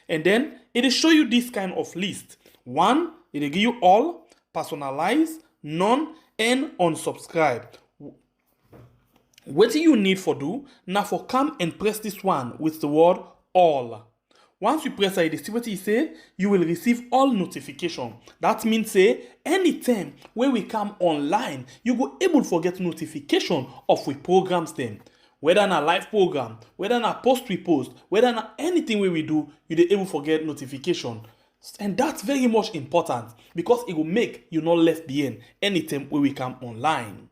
And then it will show you this kind of list. One, it will give you all, personalized, none, and unsubscribe. What you need for do, now for come and press this one with the word all. Once you press it, see what it say, you will receive all notification. That means say, anytime when we come online, you go able to get notification of we programs them. Whether na live program, whether na post we post, whether na anything we do, you dey able to get notification. And that's very much important because it will make you not left behind anytime when we come online.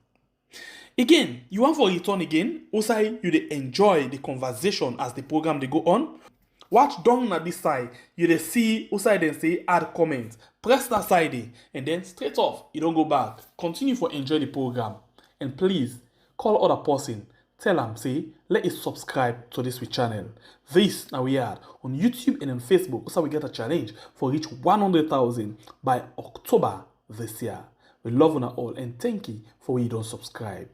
Again, you want for return again, also you dey enjoy the conversation as the program they go on. Watch down na this side, you dey see outside then say add comment. Press that side and then straight off, you don't go back. Continue for enjoy the program. And please call other person. Tell them say let us subscribe to this channel. This now we are on YouTube and on Facebook. Also we get a challenge for reach 100,000 by October this year. We love you all and thank you for when you don't subscribe.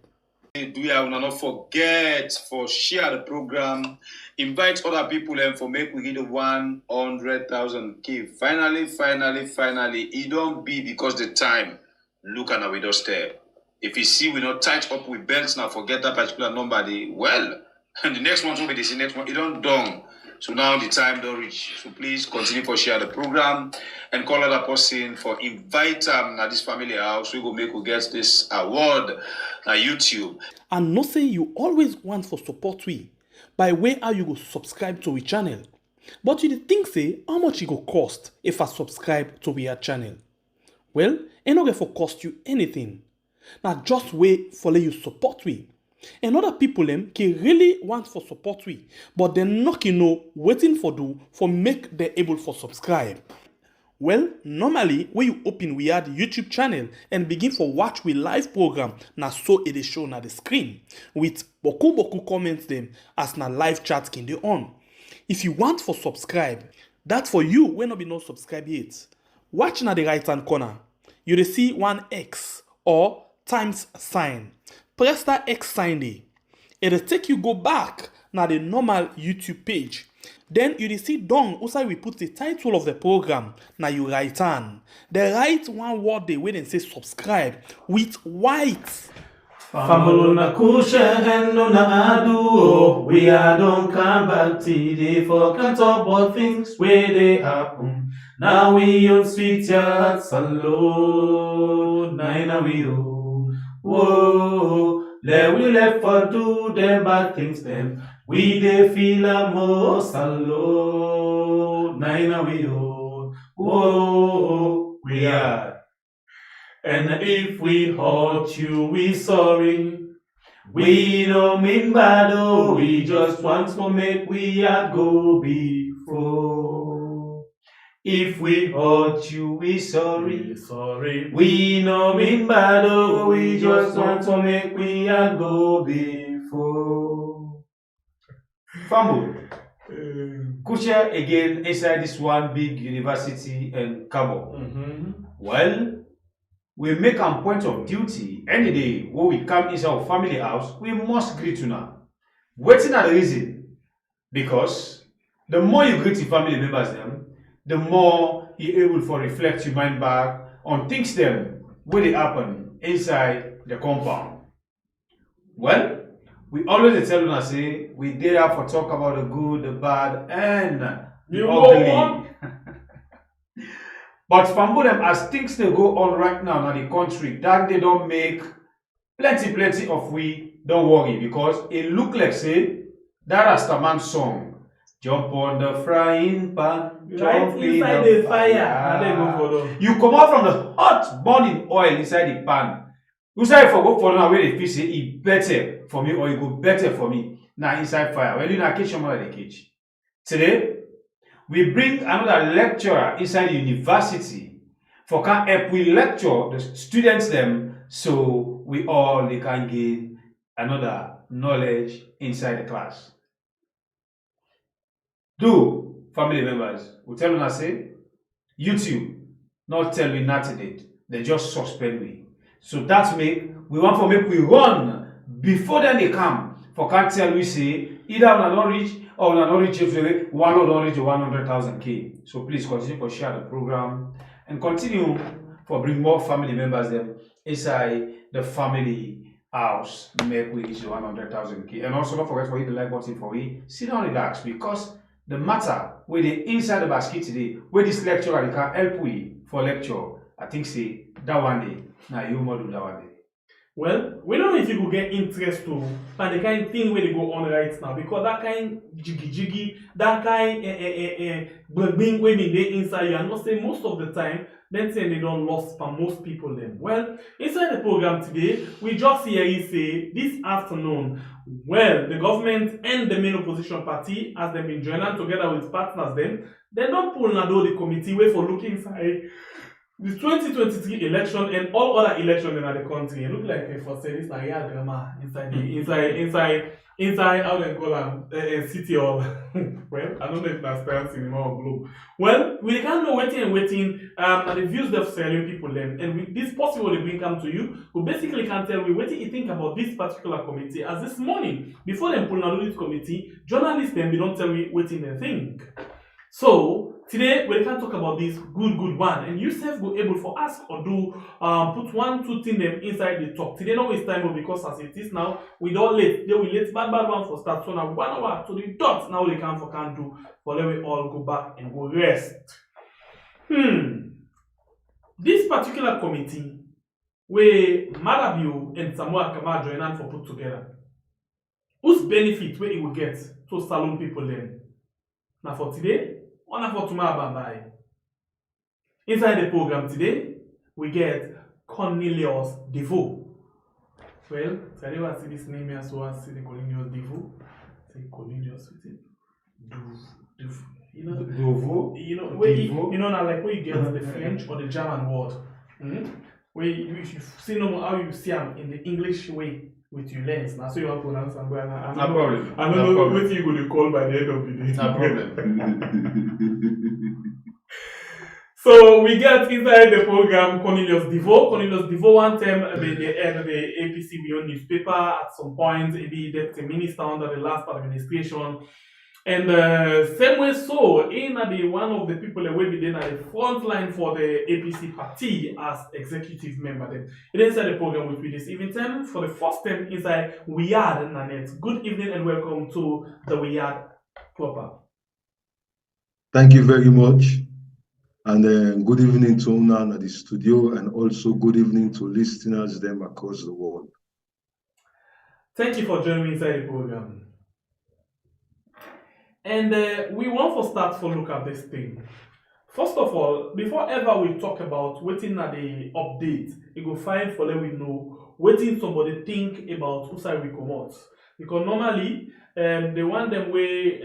Do you not forget for share the program, invite other people and for make we get the 100,000 K. Finally, it don't be because the time look at our doorstep. If you see we not tight up with belts now, forget that particular number. Well, and the next one will be the next one. It don't done. So now the time don't reach. So please continue for share the program and call other person for invite them at this family house. We go make we get this award at YouTube. And not say you always want for support we by way how you go subscribe to we channel. But you think say how much it go cost if I subscribe to we channel? Well, it not going for cost you anything. Now just wait for let you support we. And other people them can really want for support we, but they're not waiting for do for make them able for subscribe. Well, normally when you open we add YouTube channel and begin for watch we live program, now so it is shown at the screen with boku comments them as na live chat can they on. If you want for subscribe, that for you when not be no subscribe yet. Watch na the right hand corner, you will see one X or times sign. Press that X sign there. It'll take you go back now the normal YouTube page. Then you will see down also we put the title of the program. Now you write on. They write one word they wait and say subscribe with white. Famuluna kusha henuna adu. We are don't come back today for can't talk about things where they happen. Now we on sweet hearts alone. Now we whoa, let we left for do them bad things them. We they feel a most alone. Now we whoa, we are. And if we hurt you, we sorry. We don't mean bad, oh, we just want to make we are go before. If we hurt you, we sorry. We no mean bad, oh, we just want to make we a go before. Fambo, Kucha again inside this one big university in Cabo. Well, we make a point of duty any day when we come inside our family house, we must greet you now. Waiting at the reason, because the more you greet your family members them, the more you're able to reflect your mind back on things them when they happen inside the compound. Well, we always tell them say we there for talk about the good, the bad, and the ugly. But from them as things they go on right now in the country, that they don't make plenty of we don't worry because it look like say that Rastaman song. Jump on the frying pan, jump inside the fire. You come out from the hot burning oil inside the pan. You say for go for now where the fish say it better for me or it go better for me. Now inside fire. Well, you know, catch more the cage. Today, we bring another lecturer inside the university for can help we lecture the students them so we all they can gain another knowledge inside the class. Do family members will tell us say YouTube not tell me nothing, they just suspend me. So that's make we want to make we run before then they come for can't tell we say either when I don't reach Oh, not reach 100,000K. So please continue to share the program and continue for bring more family members them inside the family house. Make we reach 100,000K. And also don't forget for you to like button for we sit down relax because the matter with the inside the basket today, where this lecturer can help we for lecture. I think say that one day. Now you more do that one day. Well, we don't know if you could get interest to and the kind of thing where they go on right now because that kind jiggy, that kind being women they inside you and not say most of the time then say they don't lost for most people then. Well, inside the program today, we just hear you say this afternoon, well, the government and the main opposition party as they've been joining together with partners then, they don't pull Nado the committee way for looking inside the 2023 election and all other elections in the country. It look like for service like yeah, drama inside how they call them city of well, I don't know if that's Star Cinema or Globe. Well, we can't know waiting and the views they're selling people them and with this possible they bring come to you, we basically can tell we waiting you think about this particular committee as this morning before them pull out this committee, journalists then we don't tell me waiting they think. So today we can talk about this good one, and yourself will able for ask or do put 1-2 things them inside the talk. Today no waste time because as it is now we don't late. They will late bad one for start. So now 1 hour to the dot now they can do for let we all go back and go rest. This particular committee where Maada and Samura Kamara join hand for put together. Whose benefit where it will get to salon people then? Now for today. On for tomorrow, bye. Inside the program today, we get Cornelius Devoe. Well, so I never see this name here, so I see the Cornelius Devoe. Say Cornelius with it. Devoe. You know, Devoe. You know, where you know now like where you get the French or the German word. Where you see no how you see them in the English way. With your lens, now so you want to pronounce them. No problem. I don't know what you going to call by the end of the day. No problem. So we get inside the program Cornelius Devoe. Cornelius Devoe one time the head of the APC Beyond newspaper at some point, he deputy minister under the last administration. And same way so, in the one of the people that will be then at the front line for the APC party as executive member. Then inside the program with me this evening time for the first time inside WHATHS. Good evening and welcome to the WHATHS proper. Thank you very much. And good evening to Una at the studio and also good evening to listeners them across the world. Thank you for joining me inside the program. And we want to start to look at this thing. First of all, before ever we talk about waiting at the update, you go find for let we know waiting somebody think about who side we come out. Because normally the one them way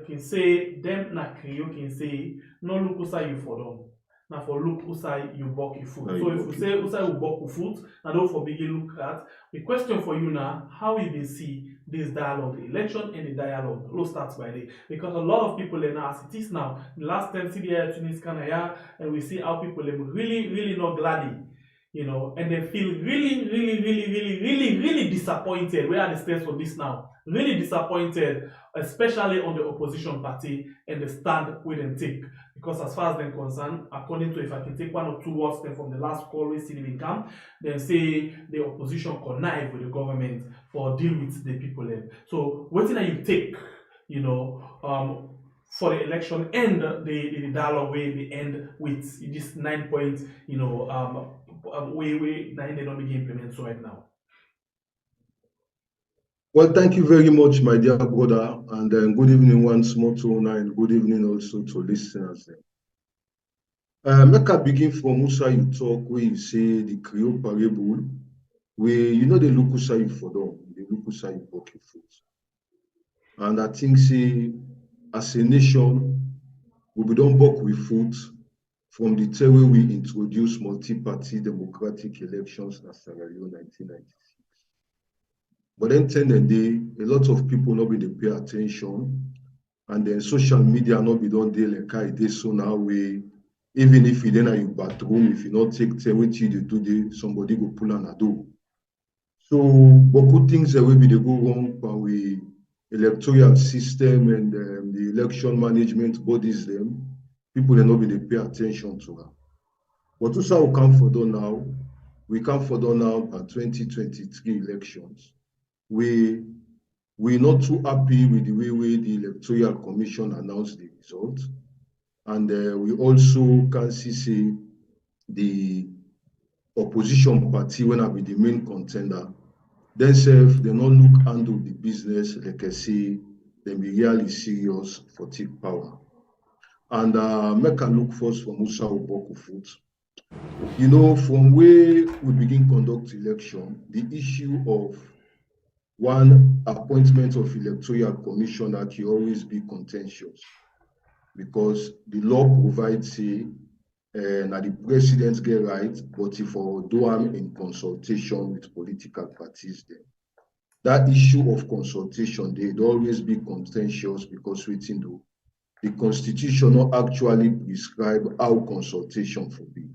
can say them na you can say no look who side you for them. Now for look who side you buck your foot. So if you say who side you buck your foot, now don't for begin look at the question for you now, how you will see this dialogue, the election and the dialogue. Let's start by there. Because a lot of people now, as it is now, the last time CDI Tunis Kanaya, and we see how people are really not glad, you know, and they feel really disappointed. Where are the states for this now? Really disappointed, especially on the opposition party and the stand we then take. Because as far as they're concerned, according to if I can take 1 or 2 words from the last call we see in camp, then say the opposition connive with the government for deal with the people then. So what did you take, you know, for the election and the dialogue where we end with this 9 point, you know, way they don't begin implement so right now. Well, thank you very much, my dear brother, and good evening once more to Una, and good evening also to listeners. Make I begin from Musa you talk where you say the Creole parable, where you know the look Usa you for them, the look Usa you walk your foot. And I think say as a nation, we don't work with foot from the time when we introduced multi-party democratic elections in Sierra Leone 1996. But then 10 and day, a lot of people not be they pay attention, and then social media not be done there like I did so now we even if you then are you bathroom, if you not take 10 what you do there, somebody go pull an ado. So beaucoup things that will be they go wrong but we electoral system and the election management bodies them, people they not be they pay attention to her. But also we come for down now, at 2023 elections. We're not too happy with the way the Electoral Commission announced the result. And we also can see the opposition party, when I be the main contender, themselves, they not look handle the business, like I say, they be really serious for take power. And make a look first for Musa Oboku foot. You know, from where we begin conduct election, the issue of one appointment of electoral commissioner can always be contentious, because the law provides that the president get right, but if we do am in consultation with political parties, then that issue of consultation they'd always be contentious, because waiting do the constitution not actually prescribe how consultation for be.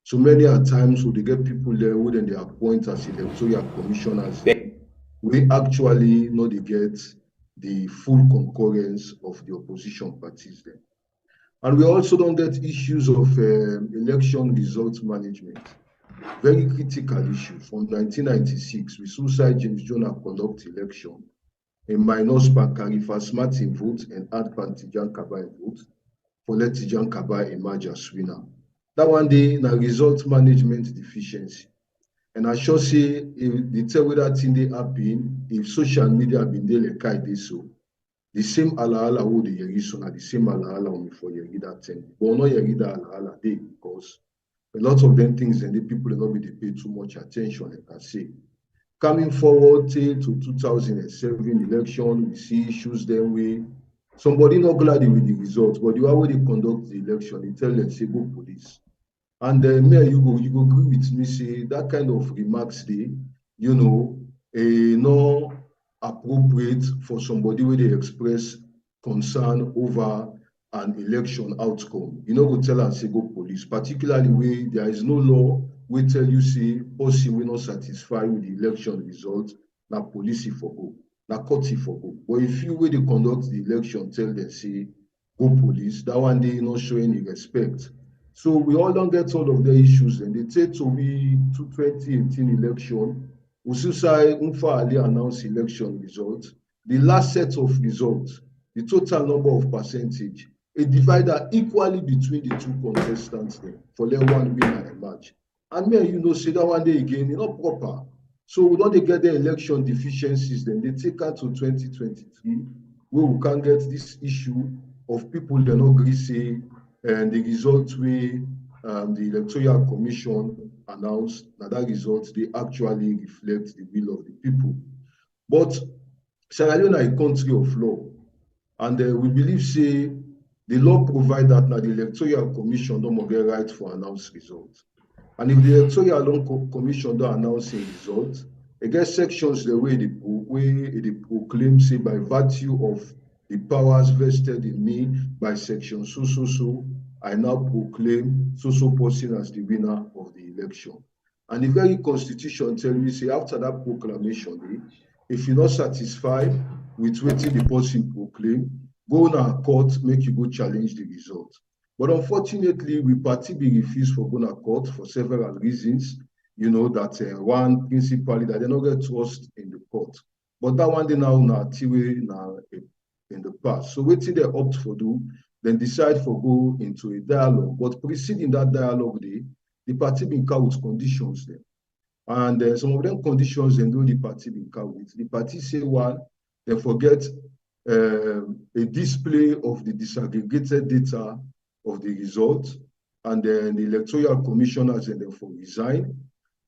So many a times when they get people there who then they appoint as electoral commissioners, we actually not they get the full concurrence of the opposition parties then. And we also don't get issues of election results management. Very critical issue. From 1996, we saw James Jonah conduct election and minus Bankarifas Martin vote and add Pantijan Kaba vote for let Tijan Kaba emerge as winner. That one day, na result management deficiency. And I sure say, if they tell whether that thing they happen, if social media have been there like I did so, the same alahala who the yeri so na the same alahala only for yeri that thing. But not yeri that alahala day, because a lot of them things and the people not be they pay too much attention, like I say. Coming forward till to 2007 election, we see issues them way. Somebody not glad with the results, but the way they conduct the election, they tell them say go police. And then you go agree with me, say that kind of remarks they, you know, no appropriate for somebody where they express concern over an election outcome. You know, go tell and say go police, particularly where there is no law we tell you say person will not satisfy with the election result, na police for go, na court for go. But if you where they conduct the election, tell them say go police, that one they not show any respect. So we all don't get all of the issues, and they take to be 2018 election. Ususai Unfa Ali announced election results. The last set of results, the total number of percentage, a divider equally between the two contestants there for let one win and a match. And me, you know, say that one day again, it's not proper. So we don't get the election deficiencies, then they take out to 2023, where we can get this issue of people that not agree say, and the results we the Electoral Commission announced, that results they actually reflect the will of the people. But Sierra Leone is a country of law, and we believe say the law provides that now the Electoral Commission don't get right for announced results. And if the Electoral Commission don't announce a result, again sections the way they proclaim say by virtue of the powers vested in me by section so, I now proclaim so person as the winner of the election. And the very constitution tells me, say after that proclamation, if you're not satisfied with what the person proclaim, go to court, make you go challenge the result. But unfortunately, we party be refused for going to court for several reasons. You know that one principally that they don't get trust in the court. But that one they now in the past. So waiting they opt for do, then decide for go into a dialogue. But preceding that dialogue, the party been count with conditions there. And some of them conditions and do the party been count with. The party say one, they forget a display of the disaggregated data of the results, and then the electoral commissioners and therefore resign,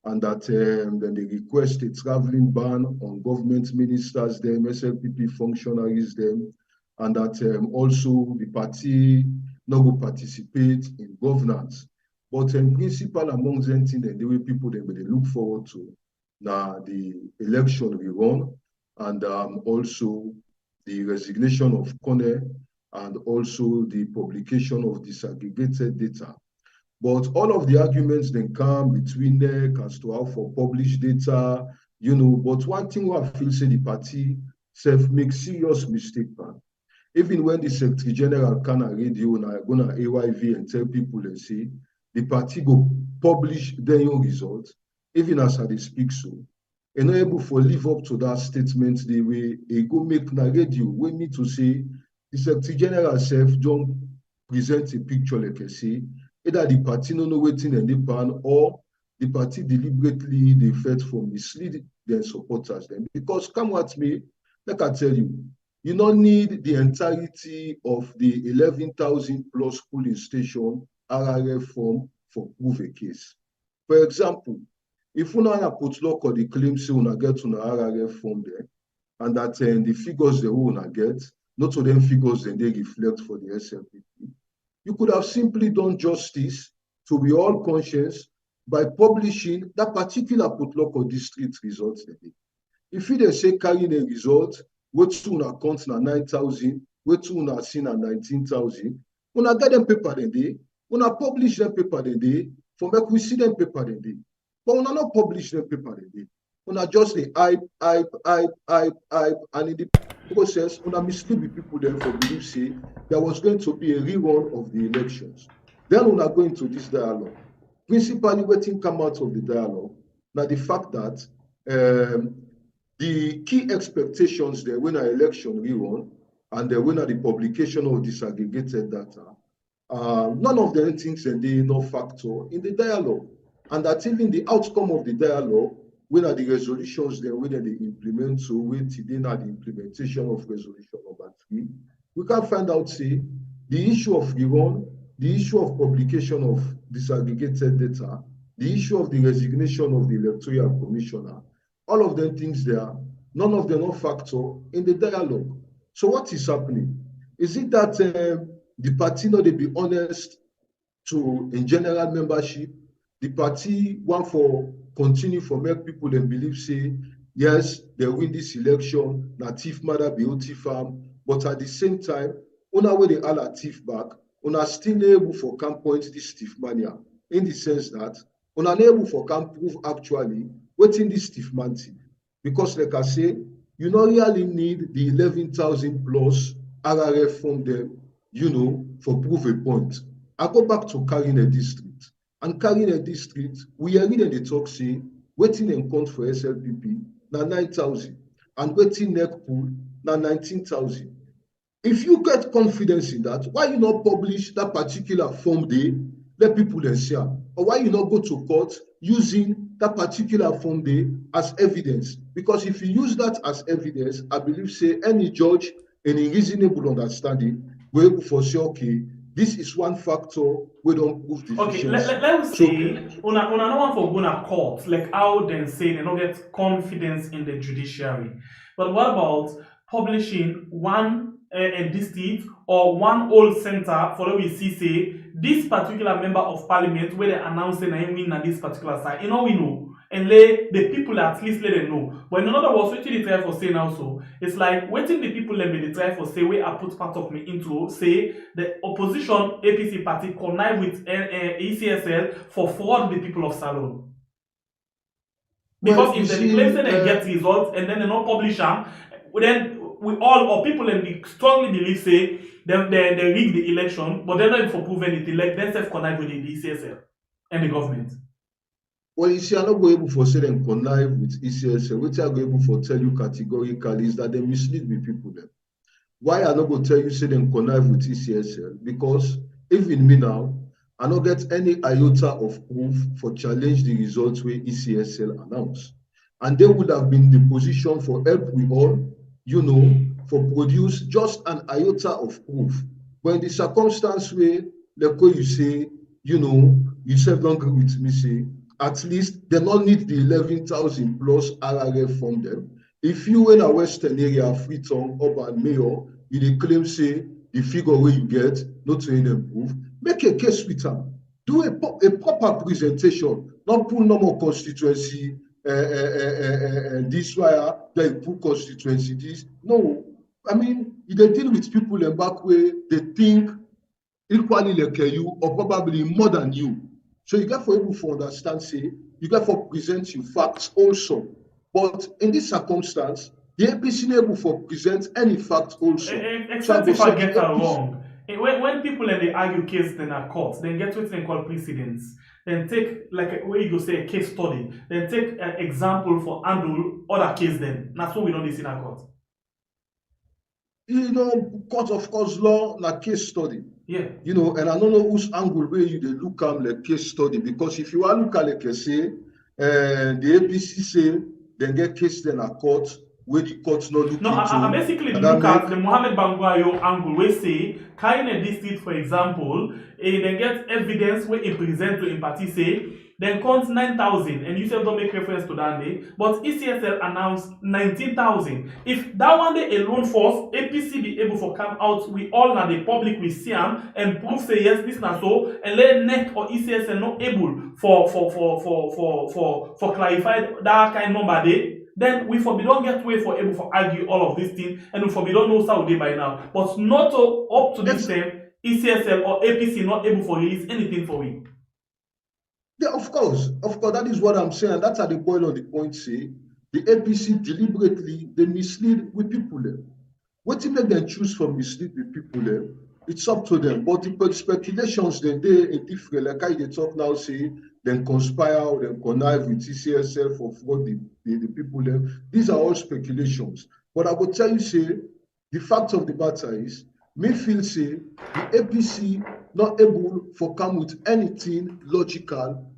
and that then they request a traveling ban on government ministers, them, SLPP functionaries, them, and that also the party not go participate in governance. But in principle, among them things and the way people they look forward to now the election we run, and also the resignation of Kone, and also the publication of disaggregated data. But all of the arguments then come between them as to how for published data, you know. But one thing I feel say the party self make serious mistake, man. Even when the Secretary General can radio na gonna AYV and tell people and say the party go publish their own results, even as I speak so, and not able to live up to that statement the way a go make na radio we need to say the Secretary General self don't present a picture like I say, either the party no know waiting and they pan or the party deliberately they fed for mislead their supporters then. Because come what me, like I tell you, you don't need the entirety of the 11,000 plus polling station RRF form for prove a case. For example, if una put lock or the claim say una get una RRF form there, and that the figures they una get, not to them figures then they reflect for the SLPP, you could have simply done justice to be all conscious by publishing that particular put lock or district results. If you they say carrying a result, what una count na 9,000, what una see na 19,000, una get them paper the day, una publish them paper the day, for make we see them paper the day. But una not publish them paper the day. Una just the hype, and in the process, una mislead the people then for believe say there was going to be a rerun of the elections. Then una go into this dialogue. Principally, what thing come out of the dialogue, now the fact that the key expectations there when an election rerun and then when the publication of disaggregated data, none of them things that they no factor in the dialogue. And that even the outcome of the dialogue, when are the resolutions there, whether they implement, so when today now the implementation of resolution number 3, we can find out, say, the issue of rerun, the issue of publication of disaggregated data, the issue of the resignation of the electoral commissioner, all of them things there, none of them are factor in the dialogue. So what is happening? Is it that the party not they be honest to in general membership? The party want for continue for make people then believe say yes they win this election, native Maada be OT farm, but at the same time, una way they all are thief back, una still able for can point this thief mania in the sense that una able for can prove actually waiting this thief man thief. Because like I say, you don't really need the 11,000 plus RRF from them, you know, for prove a point. I go back to carrying a district. And carrying a district, we are reading the talk say, waiting in count for SLPP, now 9,000, and waiting neck pool, now 19,000. If you get confidence in that, why you not publish that particular form day, let people then share? Or why you not go to court using that particular form day as evidence? Because if you use that as evidence, I believe say any judge in a reasonable understanding will able for say, okay, this is one factor we don't prove deficiency. Okay, let's say una no want for go na court, like how them say they don't get confidence in the judiciary. But what about publishing one district or one old center for the we see say this particular member of parliament where they announce say na win na this particular side? You know we know. And let the people at least let them know. But in other words, what they try for saying also, it's like waiting the people let me they try for say where I put part of me into say the opposition APC party connive with ECSL for forward the people of Salon. Because Well, if you they see, claim they get results and then they not publish them, then we all or people and they strongly believe say they rig the election, but they're not even for prove anything. Like they self connive with the ECSL and the government. well, you see, I'm not going able for say them connive with ECSL. What I'm able for tell you categorically is that they mislead the people then. Why I not going to tell you say them connive with ECSL? Because even me now, I don't get any iota of proof for challenge the results where ECSL announced. And they would have been in the position for help we all, you know, for produce just an iota of proof. But in the circumstance where, like what you say, you know, you said don't agree with me, say, at least they don't need the 11,000 plus RRF from them. If you in a Western area, Freetown, Urban, Mayor, you dey claim say the figure where you get, not to improve, make a case with them. Do a proper presentation, not put no more constituency, this wire, they put constituency this. No, I mean, they deal with people in back way, they think equally like you or probably more than you. So you get for able to understand, say, you get for present you facts also. But in this circumstance, The APC able for present any fact also. Except if I get that wrong. When people and they argue case then are court, then get what they call precedents. Then take like where you go say a case study. Then take an example for handle other case. Then that's what we don't see in our court. Court of course law na case study. Yeah. And I don't know whose angle where you they look at like case study, because if you are look at like say the APC say then get case then a court where the court's not looking. No, I basically look at the Mohammed Bangwayo angle where say Kaine district, for example, they get evidence where it present to party say then counts 9,000 and you say don't make reference to that day, but ECSL announced 19,000. If that one day alone force APC be able to come out, we all now the public we see them and prove say yes this now so, and let NEC or ECSL not able for clarify that kind of number day, then we for we don't get way for able to argue all of these things, and we for we don't know Saudi by now. But not up to this time, ECSL or APC not able to release anything for we. Yeah, of course, that is what I'm saying. That's at the boil of the point. Say the APC deliberately they mislead with people. What if they choose for mislead with people? It's up to them. But the speculations then they different. Like I they talk now, say then conspire or then connive with TCSL for fraud the people. These are all speculations. But I will tell you, say the fact of the matter is, me feel say the APC not able for come with anything logical,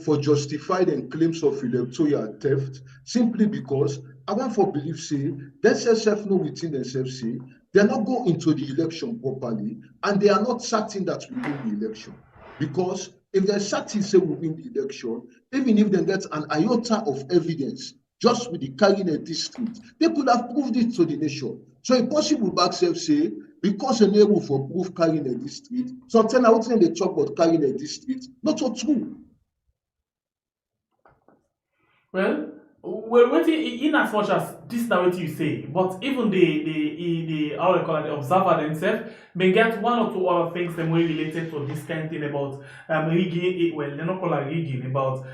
for justified and claims of electoral theft, simply because I want for believe say themselves know within themselves say they're not going into the election properly, and they are not certain that we win the election. Because if they're certain say we win the election, even if they get an iota of evidence just with the Carine district, they could have proved it to the nation. So a possible back self say because they're able for proof Carine district, sometimes I would say they talk about Carine district, not so true. Well, in as much as this is what you say, but even the how they call it, the observer themselves may get one or two other things that way related to this kind of thing about rigging. Well, they're not called it rigging, about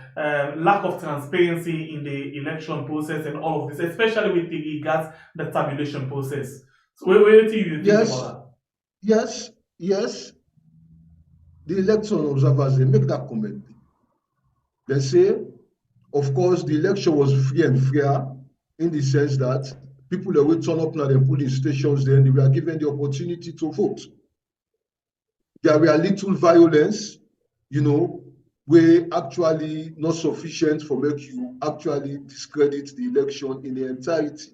lack of transparency in the election process and all of this, especially with regards the tabulation process. So where do you think about that? Yes. The election observers they make that comment. They say, of course, the election was free and fair in the sense that people that will turn up now the polling stations, then they were given the opportunity to vote. There were little violence, were actually not sufficient for make you actually discredit the election in the entirety.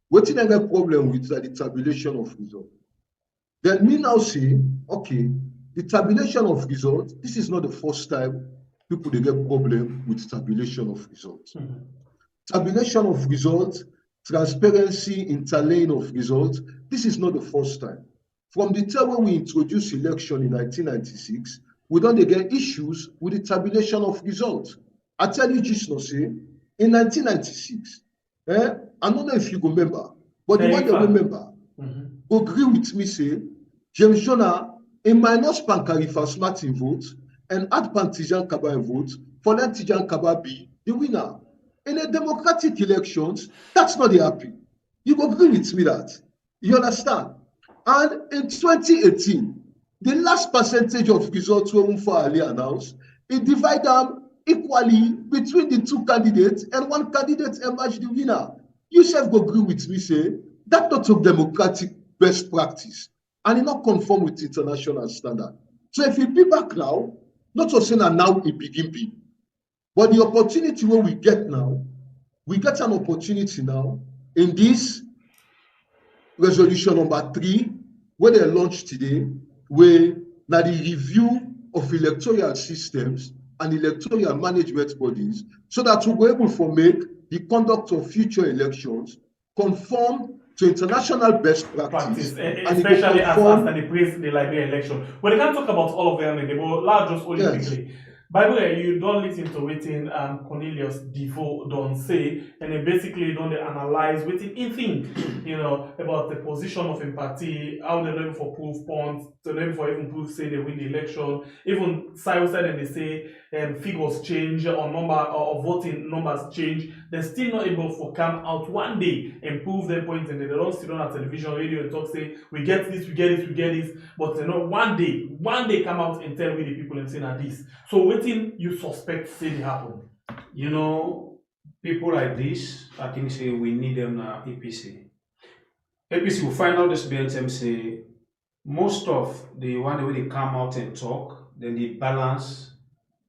What did I get problem with the tabulation of results? Then me now say, okay, the tabulation of results, this is not the first time people they get problem with tabulation of results. Mm-hmm. Tabulation of results, transparency in tallying of results, this is not the first time. From the time when we introduced election in 1996, we don't get issues with the tabulation of results. I tell you just now, say, in 1996, I don't know if you remember, but the one that remember, agree with me, say, James Jonah, in minus Pankarifa Smart in votes, and add Pantijan Kaba in votes, for let Tijan Kaba be the winner. In a democratic elections, that's not the happy. You agree with me that. You understand? And in 2018, the last percentage of results were Ali announced, it divided them equally between the two candidates, and one candidate emerged the winner. You self agree with me, say, that's not a democratic best practice, and it not conform with international standard. So if you be back now, not to say that now it begin be, but the opportunity where we get now, we get an opportunity now in this resolution number 3, where they launched today, where now the review of electoral systems and electoral management bodies, so that we're able to make the conduct of future elections conform to international best practice, especially as they praise the Liberia election. But they can't talk about all of them, but just only quickly. Bible, you don't listen to waiting Cornelius Defoe don't say, and then basically don't they analyze waiting in think, about the position of empathy, how they learn for proof points, to learn for even proof say they win the election. Even Cyrus said and they say figures change or number or voting numbers change, they're still not able to come out one day and prove their point, and they don't sit on a television, radio and talk say we get this, we get this, we get this, but one day come out and tell we the people and say na this. So waiting you suspect say they happen. People like this, I think say we need them na APC. APC will find out this BNTM say most of the one way they come out and talk, then they balance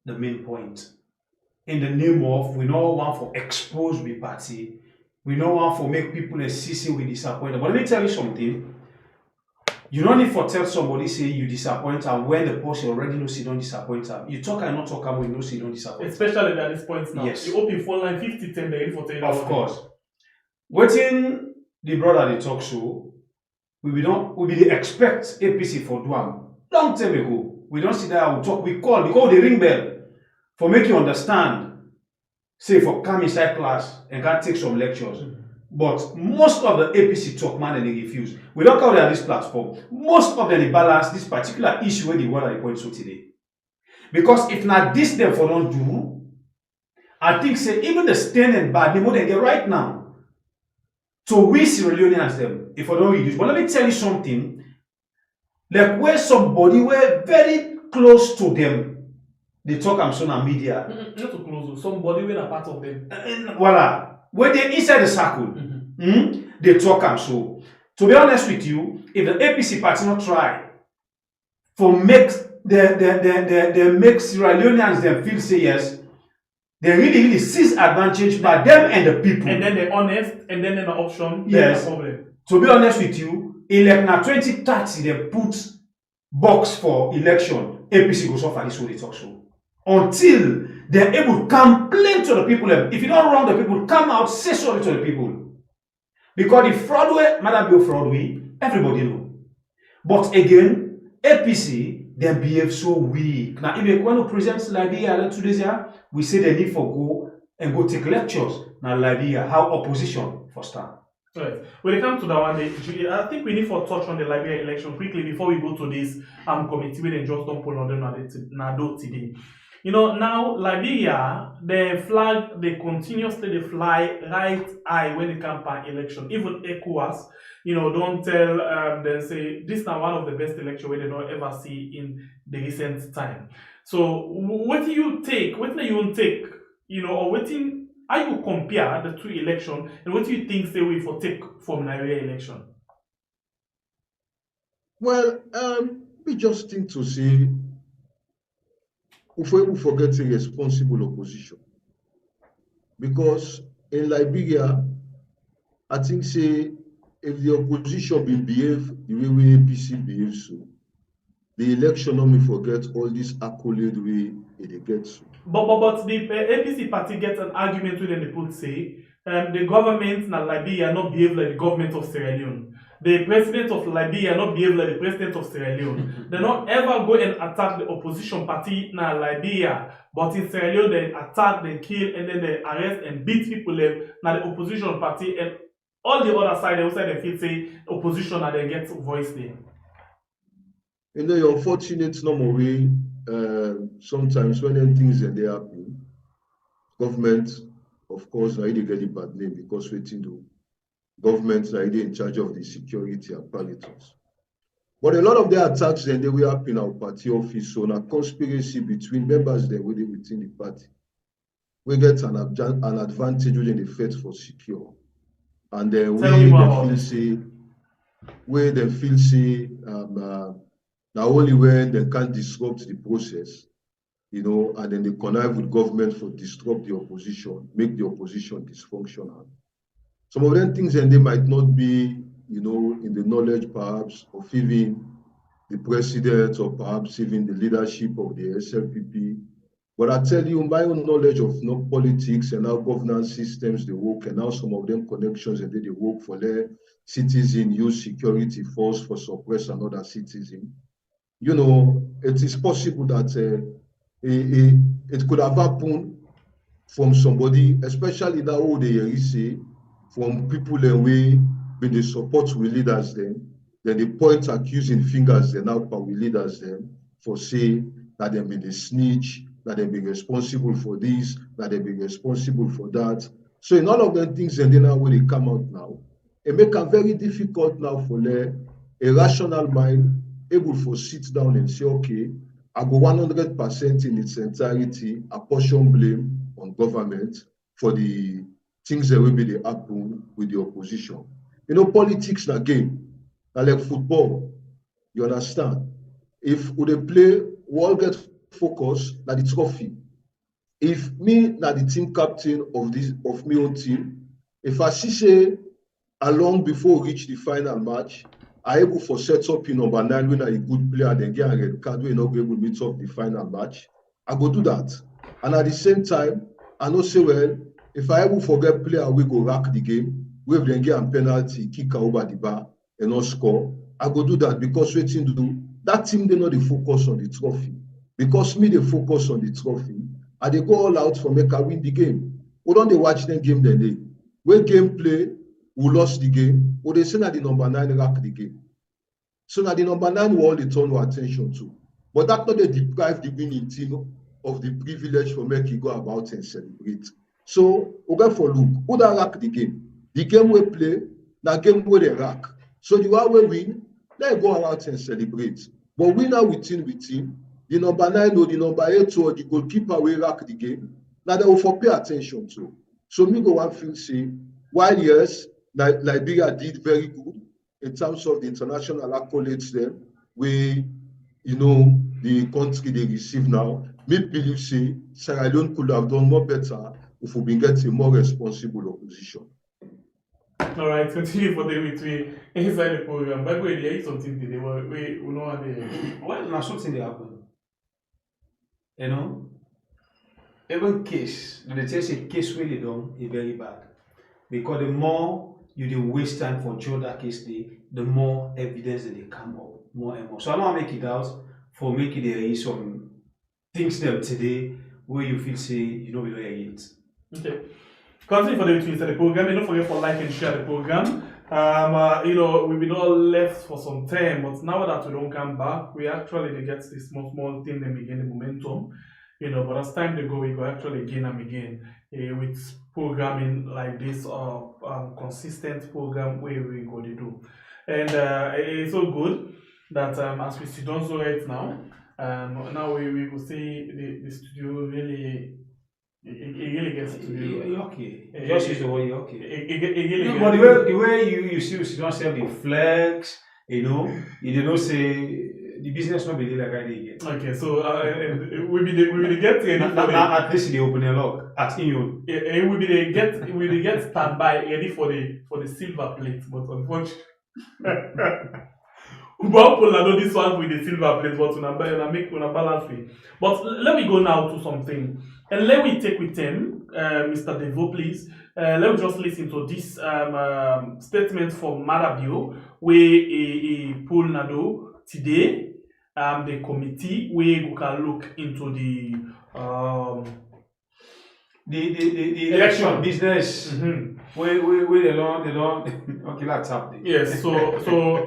the main point. In the name of we no want for expose the party, we no want for make people see we disappointed. But let me tell you something. You don't need for tell somebody say you disappoint them when the person already knows you don't disappoint them. You talk and not talk when you know you don't disappoint. Especially at this point now. Yes. You open phone line 50 10 days for telling. Of course. Waiting the brother they talk so we be expect APC for Duam. Long time ago. We don't see that we talk, we call the ring bell for make you understand. Say for come inside class and can take some lectures. But most of the APC talk man and they refuse. We don't call them this platform. Most of them they balance this particular issue where the one I point to today. Because if not this them for don't do, I think say even the stain and bad the more they get right now. So we Leoneanes them if I don't reduce. But let me tell you something. Like where somebody were very close to them. They talk I'm so on media. Not too close. Somebody were a part of them. Voila. When they're inside the circle, they talk am so. To be honest with you, if the APC party not try for make they make Sierra Leoneans them feel say yes, they really seize advantage by them and the people. And then they're honest, and then an option. Yes. Problem. To be honest with you, elect na 2030 they put box for election. APC goes off and this way they talk so. Until they're able to complain to the people. If you don't wrong the people, come out, say sorry to the people. Because the fraud way, Madam Bill fraud way, everybody know. But again, APC, they behave so weak. Now, if you want to present Liberia 2 days here, we say they need for go take lectures. Now, Liberia, how opposition for start. Right. When it comes to that one, I think we need to touch on the Liberia election quickly before we go to this committee where they just don't pull on them today. Now Liberia, they continuously fly right high when it comes to election. Even ECOWAS, don't tell them say this is now one of the best elections we they don't ever see in the recent time. So what do you take? What do you take? Or what how you compare the two elections and what do you think say we for take from Liberia election? Well, we just think to say if we forget a responsible opposition. Because in Liberia, I think say if the opposition will behave the way APC behaves so, the election not may forget all this accolade way they get so. But the APC party gets an argument with them they put say the government in Liberia not behave like the government of Sierra Leone. The president of Liberia not behave like the president of Sierra Leone. They not ever go and attack the opposition party in Liberia, but in Sierra Leone they attack, they kill, and then they arrest and beat people now the opposition party and all the other side, they feel say opposition and they get voice there. In the unfortunate normal way, sometimes when things they happen, government, of course, they get the bad name because waiting to governments are in charge of the security apparatus. But a lot of the attacks then they will happen in our party office, so a conspiracy between members there within the party. We get an advantage within the fight for secure. And then we feel say not only when they can't disrupt the process, and then they connive with government for disrupt the opposition, make the opposition dysfunctional. Some of them things and they might not be, in the knowledge perhaps of even the president or perhaps even the leadership of the SLPP. But I tell you, my own knowledge of politics and how governance systems they work and how some of them connections and they work for their citizen use security force for suppress another citizen. It is possible that it could have happened from somebody, especially that old they say, from people that we when they support we leaders then they point accusing fingers then out by we leaders then for say that they been the snitch, that they be responsible for this, that they be responsible for that. So in all of them things and then now when they come out now, it make it very difficult now for a rational mind able to sit down and say, okay, I go 100% in its entirety, apportion blame on government for the things that will be the happen with the opposition. You know, politics na game, na like football. You understand? If we play, we all get focus na the trophy. If me na the team captain of my own team, if I see say along before we reach the final match, I able for set up in number 9 when I a good player, then get a red card, we not be able to meet up the final match. I go do that. And at the same time, I know say, well, if I able forget player, we go rack the game, we then get a penalty, kick over the bar, and not score. I go do that because waiting to do that team, they know they focus on the trophy. Because me, they focus on the trophy, and they go all out for make I win the game. We don't they watch them game then they. When game play, we lost the game, or they say that the number 9 rack the game. So now the number 9 we all they turn our attention to. But that not they deprive the winning team of the privilege for making go about and celebrate. So we go for look, who that rack the game? The game we play, that game where they rack. So the one we win, they go out and celebrate. But winner within, the number 9 or the number 8 or the goalkeeper will rack the game. Now they will for pay attention to. So me go one thing say, while yes, Liberia did very good in terms of the international accolades them, we, you know, the country they receive now, me believe say Sierra Leone could have done more better if we been getting more responsible opposition. All right, continue for the between inside the program. By the way, there is something today where we know how they. Well, now something they happen. You know, even case, they say a case really done is very bad. Because the more you do waste time for judge that case day, the more evidence that they come up, more and more. So I don't want to make it out for making there is some things there today where you feel say you know we don't hear it. Okay. Continue for the between the program. Don't forget for like and share the program. You know, we've been all left for some time, but now that we don't come back, we actually get this small thing them again, the momentum. You know, but as time they go, we go actually gain them again with programming like this consistent program where we go to do. And it's so good that as we sit down so right now, now we will see the studio really. It really gets to you. Okay. Just use the word okay. It really No, but the way you see don't sell the flex, you know, you don't say the business not be like I did. Okay, so we be get at least the opening lock at you. We be get standby ready for the silver plate, but unfortunately. But know this one with the silver plate, but make una balance way. But let me go now to something. And let me take with him, Mr. Devo, please. Let me just listen to this statement from Maada, where he pull Nado today. The committee where we can look into the election business. Where they don't okay, let's have it. Yes, so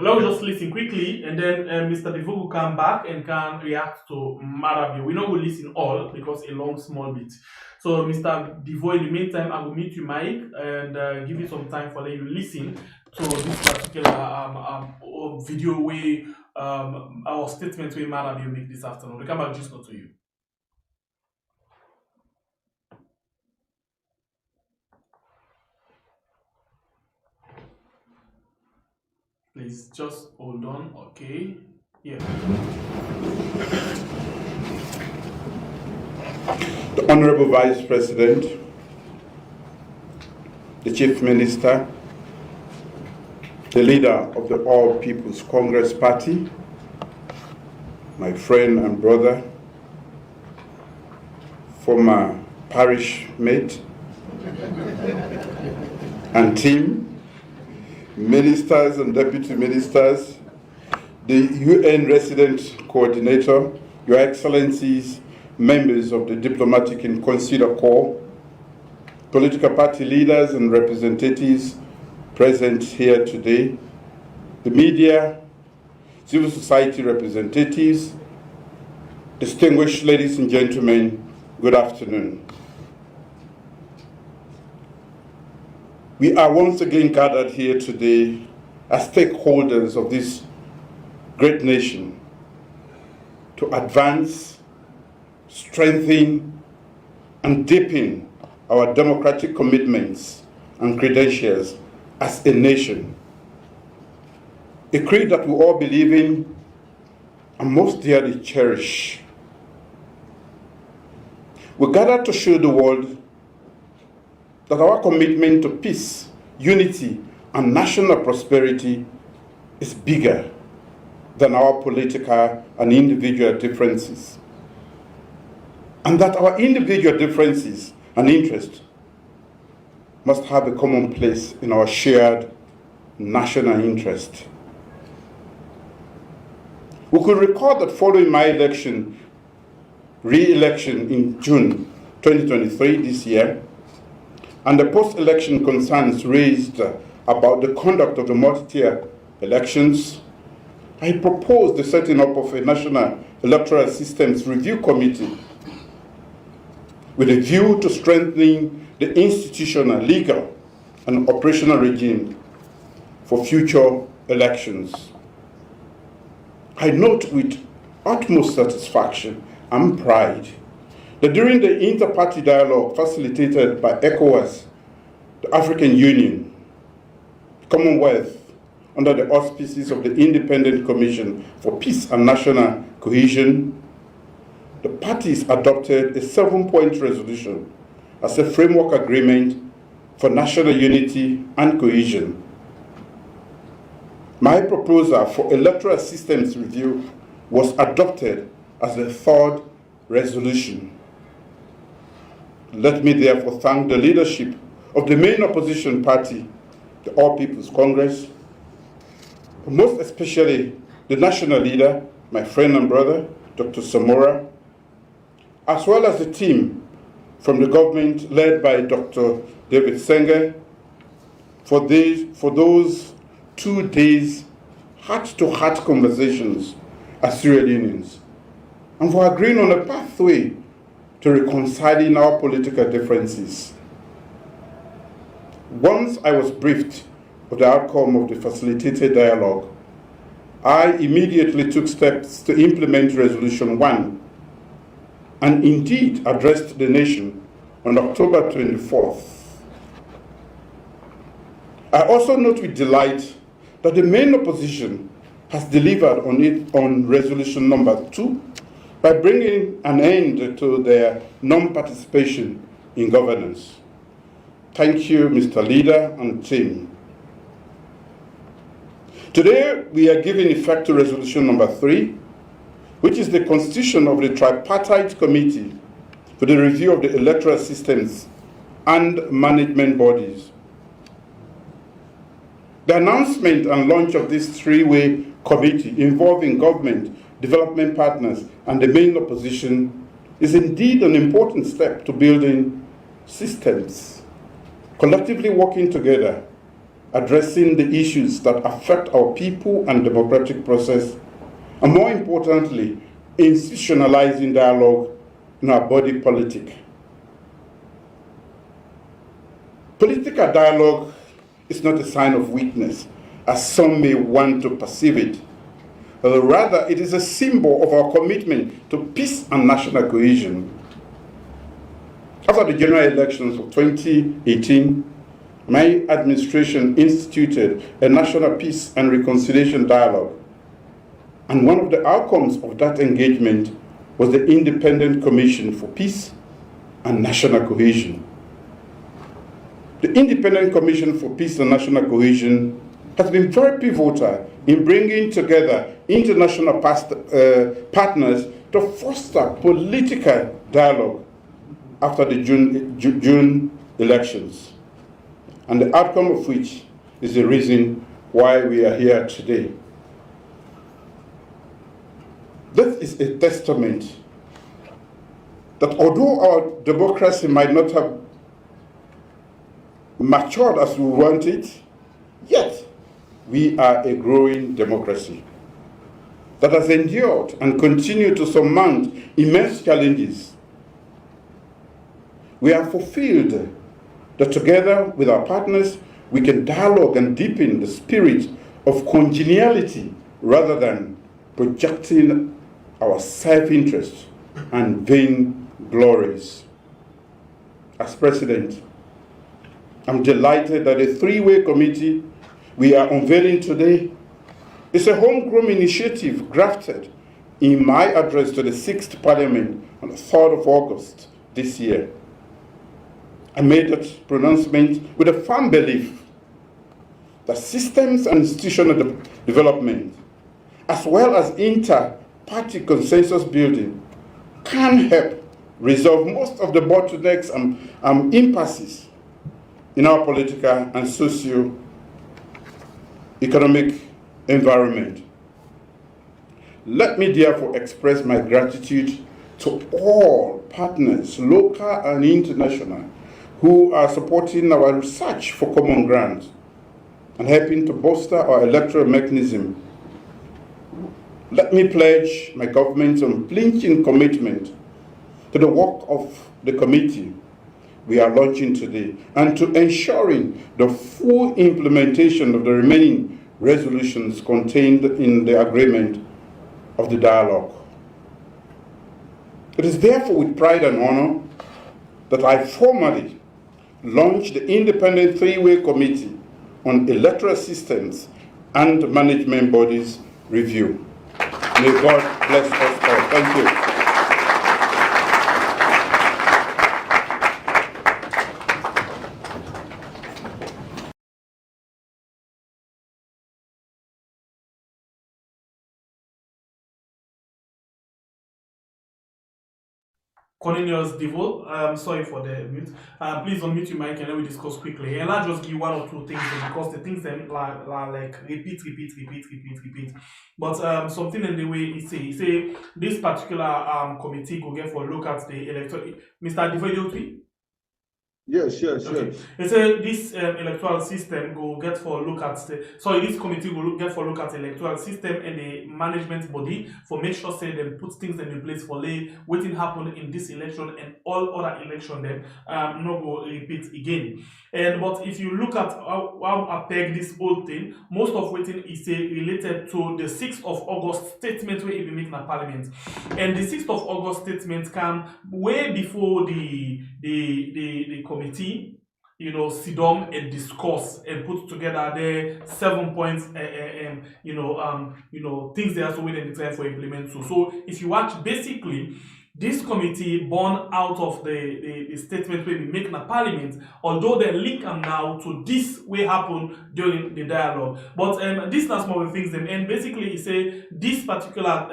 let me just listen quickly, and then Mr. Devo will come back and can react to Maada. We not will listen all because a long small bit. So Mr. Devo, in the meantime, I will mute you, Mike, and give you some time for you listen to this particular video where our statement with Maada will make this afternoon. We come back just not to you. Please just hold on, okay? Yeah. The Honorable Vice President, the Chief Minister, the leader of the All People's Congress Party, my friend and brother, former parish mate, and team, ministers and deputy ministers, the UN resident coordinator, Your Excellencies, members of the diplomatic and consular corps, political party leaders and representatives present here today, the media, civil society representatives, distinguished ladies and gentlemen, good afternoon. We are once again gathered here today as stakeholders of this great nation to advance, strengthen, and deepen our democratic commitments and credentials as a nation. A creed that we all believe in and most dearly cherish. We gather to show the world that our commitment to peace, unity, and national prosperity is bigger than our political and individual differences. And that our individual differences and interests must have a common place in our shared national interest. We could recall that following my re-election in June 2023 this year, and the post-election concerns raised about the conduct of the multi-tier elections, I proposed the setting up of a National Electoral Systems Review Committee with a view to strengthening the institutional, legal, and operational regime for future elections. I note with utmost satisfaction and pride that during the inter-party dialogue facilitated by ECOWAS, the African Union, Commonwealth, under the auspices of the Independent Commission for Peace and National Cohesion, the parties adopted a 7-point resolution as a framework agreement for national unity and cohesion. My proposal for electoral systems review was adopted as the third resolution. Let me therefore thank the leadership of the main opposition party, the All People's Congress, most especially the national leader, my friend and brother, Dr. Samura, as well as the team from the government led by Dr. David Senge, for those 2 days heart-to-heart conversations as Leoneanes, and for agreeing on a pathway to reconciling our political differences. Once I was briefed of the outcome of the facilitated dialogue, I immediately took steps to implement Resolution 1 and indeed addressed the nation on October 24th. I also note with delight that the main opposition has delivered on Resolution number 2 by bringing an end to their non-participation in governance. Thank you, Mr. Leader and team. Today, we are giving effect to Resolution number 3, which is the constitution of the Tripartite Committee for the review of the electoral systems and management bodies. The announcement and launch of this three-way committee involving government, development partners, and the main opposition is indeed an important step to building systems, collectively working together, addressing the issues that affect our people and democratic process, and more importantly, institutionalizing dialogue in our body politic. Political dialogue is not a sign of weakness, as some may want to perceive it. But rather, it is a symbol of our commitment to peace and national cohesion. After the general elections of 2018, my administration instituted a national peace and reconciliation dialogue. And one of the outcomes of that engagement was the Independent Commission for Peace and National Cohesion. The Independent Commission for Peace and National Cohesion has been very pivotal in bringing together international partners to foster political dialogue after the June elections, and the outcome of which is the reason why we are here today. This is a testament that although our democracy might not have matured as we want it, yet we are a growing democracy that has endured and continued to surmount immense challenges. We are fulfilled that together with our partners, we can dialogue and deepen the spirit of congeniality rather than projecting our self-interest and vain glories. As president, I'm delighted that the three-way committee we are unveiling today is a homegrown initiative grafted in my address to the 6th Parliament on the 3rd of August this year. I made that pronouncement with a firm belief that systems and institutional development, as well as inter-party consensus building, can help resolve most of the bottlenecks and impasses in our political and socio-economic environment. Let me therefore express my gratitude to all partners, local and international, who are supporting our research for common ground and helping to bolster our electoral mechanism. Let me pledge my government's unflinching commitment to the work of the committee we are launching today and to ensuring the full implementation of the remaining resolutions contained in the agreement of the dialogue. It is therefore with pride and honor that I formally launched the Independent Three-Way Committee on Electoral Systems and Management Bodies Review. May God bless us all. Thank you. Cornelius Devo, sorry for the mute. Please unmute your mic and let me discuss quickly. And I'll just give one or two things because the things that are like repeat. But something in the way he say this particular committee go get for look at the electoral. Mr. Devo, Yes. Okay. They say this electoral system go get for look at this committee will get for look at the electoral system and the management body for make sure say them put things in place for lay waiting happen in this election and all other election then no go repeat again. And but if you look at how I peg this whole thing, most of waiting is related to the 6th of August statement where it be making a parliament. And the 6th of August statement come way before the committee, sit down and discuss and put together the 7 points, things they are so waiting time for implement. So if you watch, basically, this committee born out of the statement where we make in a parliament, although they link them now to this way happen during the dialogue. But this is some of the things, and basically, he say this particular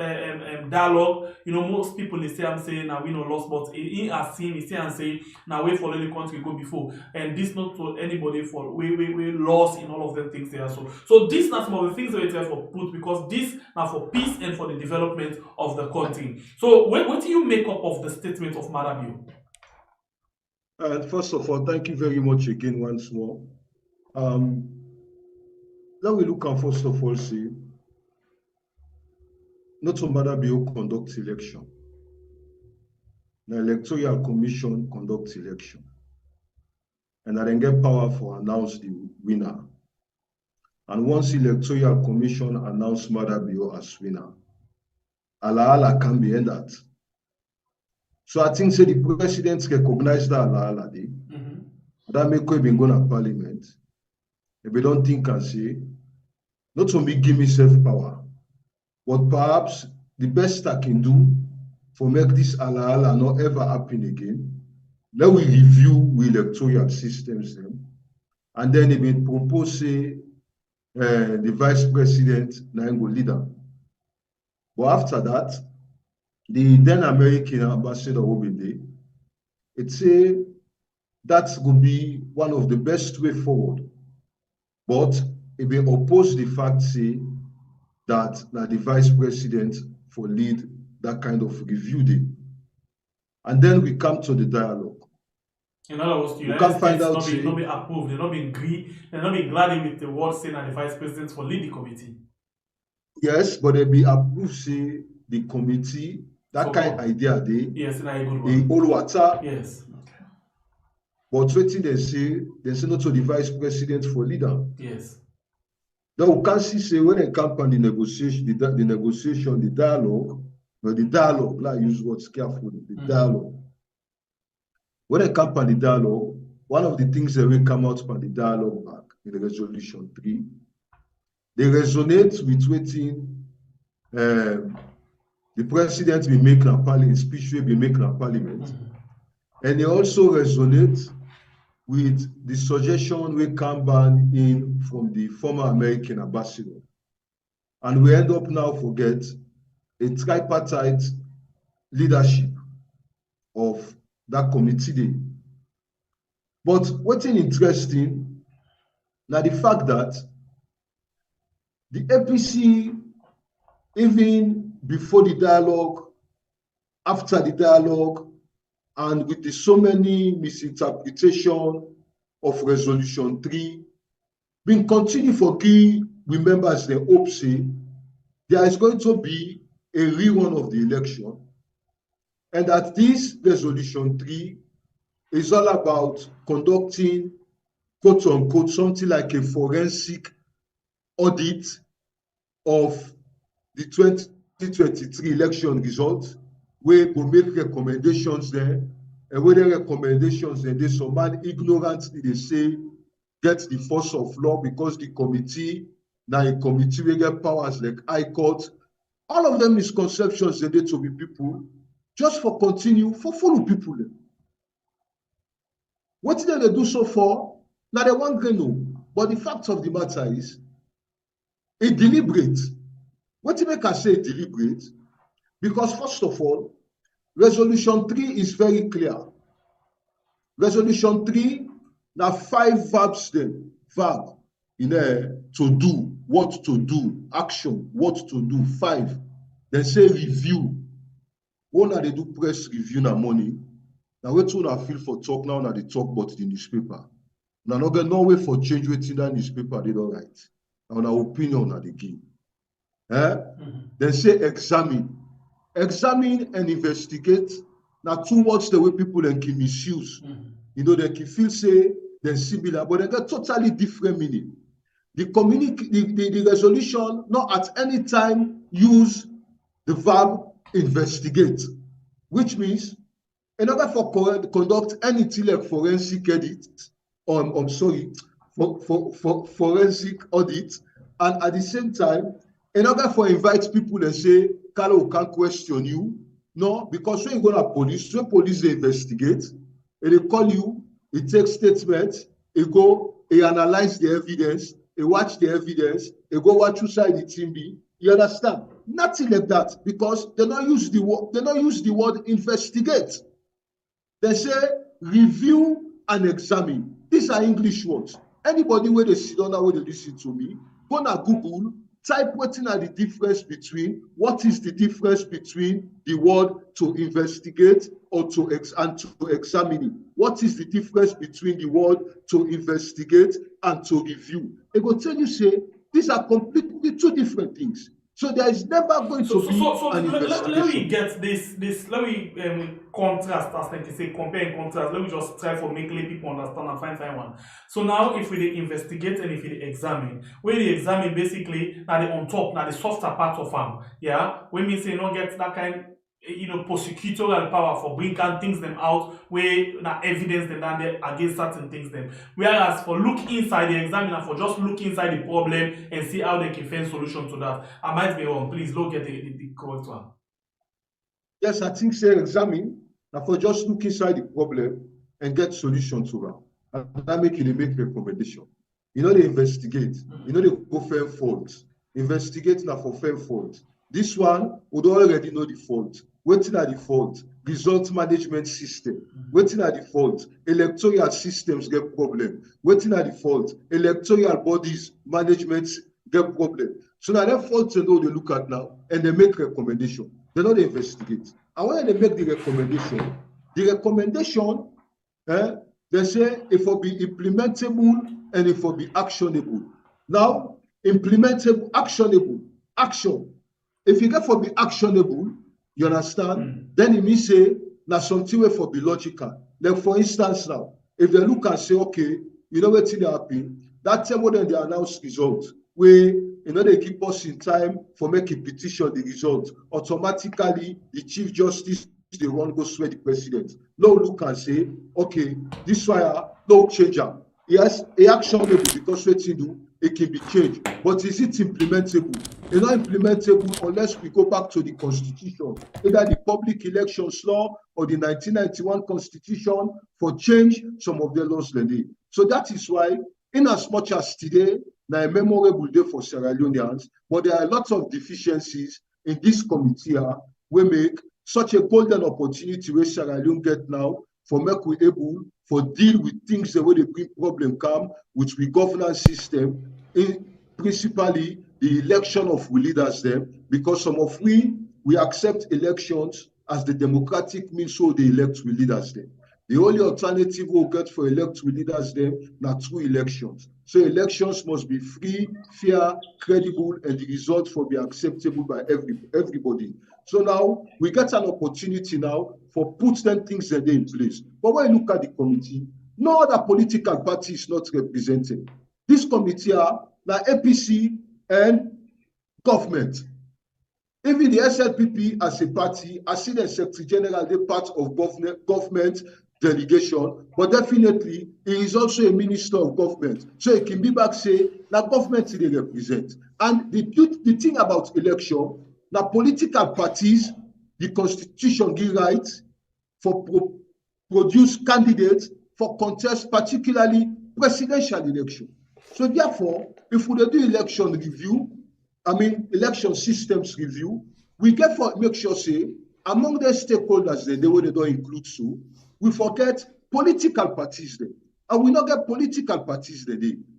dialogue, most people they say I'm saying now we no lost, but he has seen, he say and say now we follow the country go before, and this not to anybody for we lost in all of them things there. So this not some of the things that we try for put because this now for peace and for the development of the country. So what do you make up of the statement of Maada? First of all, thank you very much again once more. Now we look at first of all say not to Maada conduct election. The Electoral Commission conducts election. And I then get power for announce the winner. And once the Electoral Commission announce Maada as winner, Allah can be ended. So I think say the president recognize that Allah day. That make we been going to parliament. If we don't think and say, not only give me self-power, but perhaps the best I can do for make this Allah not ever happen again. Let we review we electoral systems and then if it propose say the vice president now go leader. But after that, the then American ambassador Obinde, it say that would be one of the best way forward. But if we oppose the fact say that the vice president for lead that kind of review day. And then we come to the dialogue. In other words, the You United can States find out, not be approved, they're not be glad with the word saying that the vice president for lead the committee. yes, but they be approved, say, the committee, that For kind of what? idea, they Yes, and a good one. all water. Yes. But waiting they say not to the vice president for leader. Yes. Now we can see say when they come on the negotiation, the dialogue, but the dialogue, like use words carefully, the dialogue. When they come on the dialogue, one of the things that will come out from the dialogue back in the resolution 3, they resonate with waiting the president will make a parliament, speech will be making a parliament. And they also resonate with the suggestion we come back in from the former American ambassador. And we end up now forget a tripartite leadership of that committee day. But what's interesting now the fact that the APC, even before the dialogue, after the dialogue, and with the so many misinterpretation of resolution 3, been continue for key members the hope say there is going to be a rerun of the election, and that this resolution 3 is all about conducting, quote unquote, something like a forensic audit of the 2023 election results, where we make recommendations there, and where the recommendations then they some man ignorantly they say get the force of law because the committee now a committee will get powers like High Court. All of them misconceptions they to be people just for continue for follow people. What did they do so far? Now they want to know, but the fact of the matter is it deliberate. What do you make us say deliberate? Because first of all, resolution 3 is very clear. Resolution 3, now 5 verbs then. Verb, to do, what to do, action, what to do, 5. Then say review. One they do press review na money. Now wait till I feel for talk now, they talk about the newspaper. Now not get no way for change waiting that newspaper they don't write. Now na opinion na they give. Then say examine. Examine and investigate. Now two words the way people then can misuse. They can feel say they're similar, but they got totally different meaning. The resolution not at any time use the verb investigate, which means in order for conduct anything like forensic audit, for forensic audit, and at the same time, in order for invite people and say, Carlo, we can't question you. No, because when you go to police, when police they investigate, and they call you, they take statements, they go, they analyze the evidence, they watch the evidence, they go watch who side the team be. You understand? Nothing like that, because they don't use the word investigate. They say review and examine. These are English words. Anybody where they sit down where they listen to me, go na Google, type what are the difference between, what is the difference between the word to investigate or to examine it? What is the difference between the word to investigate and to review? They go tell you, say, these are completely two different things. So there is never going to be an investigation. Let me get this. Let me contrast, as like you say, compare and contrast. Let me just try for make people understand and find one. So now, if we investigate and if we examine, where they examine basically, now the on top, now the softer part of them, yeah. When we say not get that kind, prosecutorial power for bringing things them out where na evidence them down there against certain things them. Whereas for look inside the examiner, for just look inside the problem and see how they can find solution to that. I might be wrong. Please look at the correct one. Yes, I think say examine now for just look inside the problem and get solution to that. And that make recommendation. They investigate. They go find fault. Investigate now for find fault. This one would already know the fault. Waiting at the fault, result management system. Waiting at the fault, electoral systems get problem. Waiting at the fault, electoral bodies management get problem. So now that fault they know they look at now and they make recommendation. They don't investigate. And when they make the recommendation, The recommendation, they say it will be implementable and it will be actionable. Now, implementable, actionable, action. If you get for be actionable, you understand, then it means say, now something way for be logical. Like for instance now, if they look and say, okay, you know what's happening, that time when they announce results, where they keep us in time for making petition the result, automatically the Chief Justice they want go swear the president. No look and say, okay, this wire, no change. Yes, a actionable because what you do, it can be changed. But is it implementable? It's not implementable unless we go back to the constitution, either the public elections law or the 1991 constitution for change some of the laws. So that is why, in as much as today, now a memorable day for Sierra Leoneans, but there are a lot of deficiencies in this committee we make such a golden opportunity where Sierra Leone get now for make we able for deal with things the way they bring problem come, which we governance system, in principally the election of we leaders them, because some of we accept elections as the democratic means so they elect we leaders them. The only alternative we'll get for elect we leaders them now through elections. So elections must be free, fair, credible, and the results will be acceptable by everybody. So now we get an opportunity now for put them things that they in place. But when you look at the committee, no other political party is not represented. This committee are now APC and government. Even the SLPP as a party, I see the Secretary General, they part of government delegation, but definitely he is also a minister of government. So it can be back say, now government they represent. And the thing about election, now political parties, the constitution give rights for produce candidates for contest, particularly presidential election. So therefore, if we do election review, election systems review, we get for make sure say among the stakeholders they don't include so we forget political parties there, and we not get political parties there.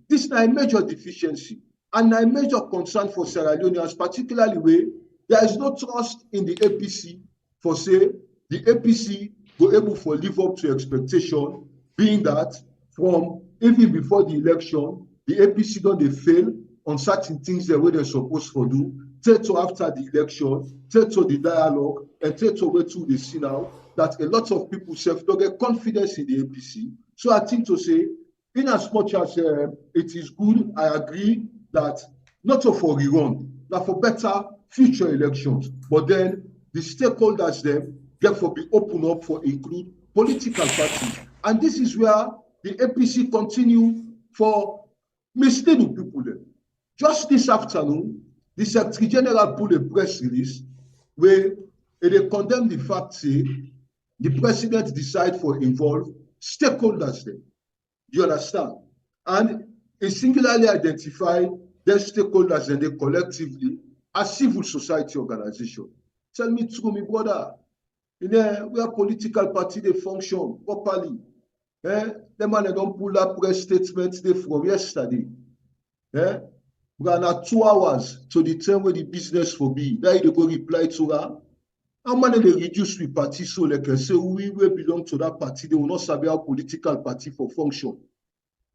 This is a major deficiency and a major concern for Sierra Leoneans, particularly where there is no trust in the APC for say the APC go able for live up to expectation, being that from even before the election, the APC don't they fail on certain things the way they're supposed to do, take to after the election, take to the dialogue, and take to where to the see now that a lot of people don't get confidence in the APC. So I think to say, in as much as it is good, I agree that not for rerun, but for better future elections. But then the stakeholders them get for be open up for include political parties. And this is where the APC continue for misleading people there. Just this afternoon, the Secretary General put a press release where they condemn the fact say the president decide for involve stakeholders there. You understand? And it singularly identify their stakeholders and they collectively as civil society organization. Tell me true, my brother. We are political party they function properly. The man don't pull up press statements they from yesterday. We are now 2 hours to determine where the business will be. That they go reply to her. How many they reduce the party so like I say we will belong to that party, they will not serve our political party for function.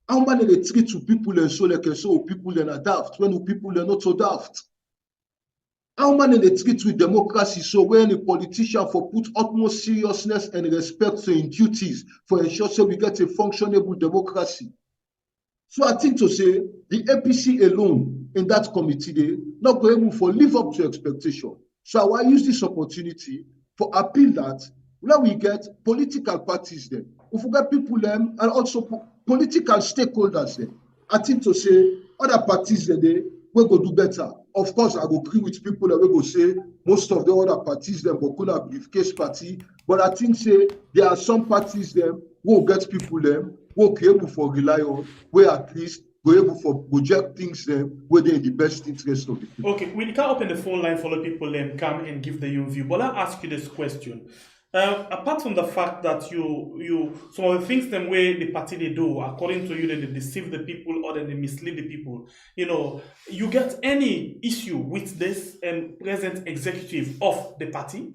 How many they treat to people and so like I say people are daft when people are not so daft. How many they treat with democracy so when a politician for put utmost seriousness and respect to in duties for ensure so we get a functionable democracy. So I think to say the APC alone in that committee they not going able for live up to expectation. So I use this opportunity for appeal that when we get political parties there, if we get people them and also political stakeholders there, I think to say other parties there we go do better. Of course, I will agree with people that we go say most of the other parties them go could have briefcase party, but I think say there are some parties them who will get people them who will be able for rely on, where at least we're able for project things them where they're in the best interest of the people. Okay, we can open the phone line for the people then come and give the view. But I'll ask you this question. Apart from the fact that you some of the things them way the party they do, according to you, they deceive the people or they mislead the people. You get any issue with this present executive of the party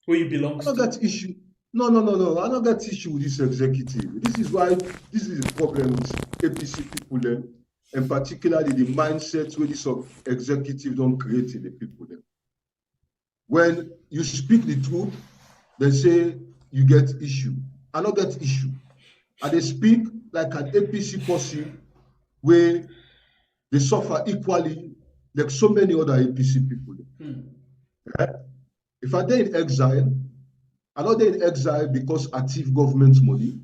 where you belong to? I don't get issue. No. I don't get issue with this executive. This is the problem with APC people then, and particularly the mindset where this executive don't create in the people then. When you speak the truth, they say you get issue. I don't get issue. And they speak like an APC person where they suffer equally like so many other APC people. If I did in exile, I know they're in exile because I thief government money.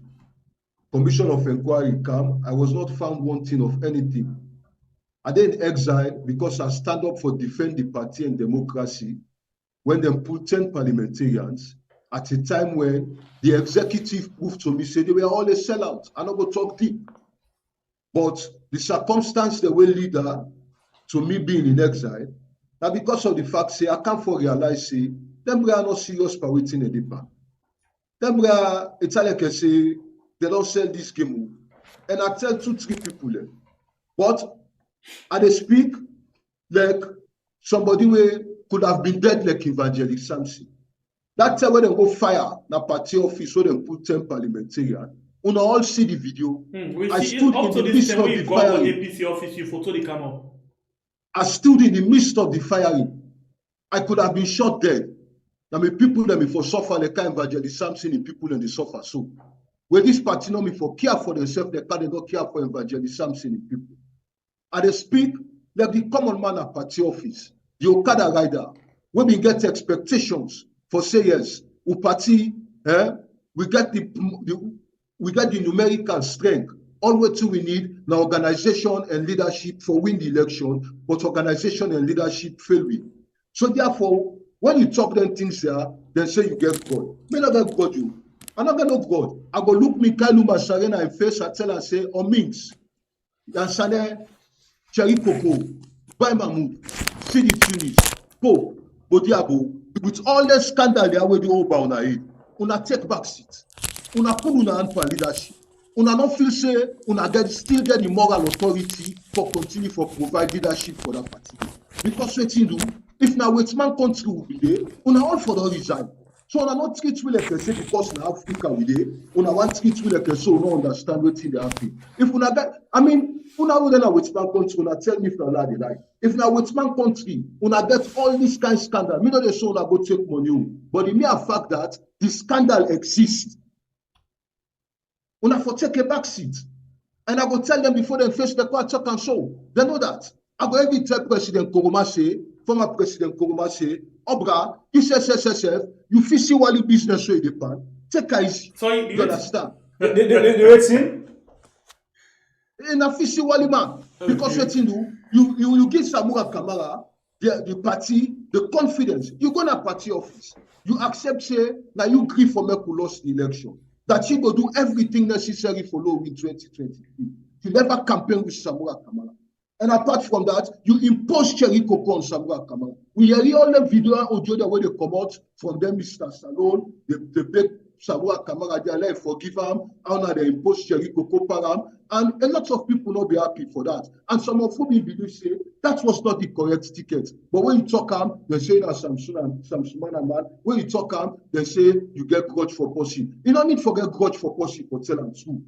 Commission of inquiry come. I was not found wanting of anything. I did in exile because I stand up for defend the party and democracy when they put 10 parliamentarians at a time when the executive proved to me, say they were all a sellout. I not go talk deep. But the circumstance they were leader to me being in exile, now because of the fact, say, I can't for realize, say, them are not serious for waiting in the bank. Them it's like I say, they don't sell this game. And I tell 2-3 people, but I they speak like somebody who could have been dead like Evangelist Samson. That time when they go fire na party office where they put 10 parliamentarians, we all see the video. I stood in the midst of the firing. APC office, you photo the camera. I stood in the midst of the firing. I could have been shot dead. Now, me people that me for suffer like Evangelist Samson and people and they suffer. So, where this party know me for care for themselves, they can't not care for Evangelist Samson and people. And they speak like the common man at party office, the Okada rider, when we get expectations for say yes, we party, we get the numerical strength. All what we need now organization and leadership for win the election, but organization and leadership fail we. So therefore, when you talk them things there, they say you get God. Me not get God you. I not get no God. I go look Mikailu Masarena in face, I tell and say, Minx, Yansane, Cherry Coco, By Mahmoud, Sidi Tunis, Pope, Bodiabo, with all the scandal they are already over on our head. Una take back seat. Una put una hand for leadership. Una not feel say una still get the moral authority for continue for provide leadership for that party. Because what you do, if now which man country will be there, una all for the resign. So una not treat we like say because na Africa we there, una want treat we like so no understand what they happen. If una get, I mean, una would know which man country, una tell me if una lie. If now which man country, una get all this kind of scandal, me know they show una go take money. But the mere fact that the scandal exists, una for take a back seat. And I go tell them before they face the court talk and show. They know that. I go every tell President Koromase, former President Koromase, Obra, you say, you feel see what business way they pan. Take it easy. Sorry, you understand? The waiting? In a feel see what man. Because what you give Samura Kamara, the party, the confidence. You go to party office. You accept say, now you agree for me who lost the election. That you go do everything necessary for law in 2023. You never campaign with Samura Kamara. And apart from that, you impose Cherry Coco on Samura Kamara. We hear all the video and audio the way they come out from them, Mr. Salon, they beg Samura Kamara, they like forgive him, how now they impose Cherry Coco Param, and a lot of people not be happy for that. And some of whom believe say that was not the correct ticket. But when you talk they say that Samsumana man, when you talk they say you get grudge for pussy. You don't need to get grudge for pussy for tell them true.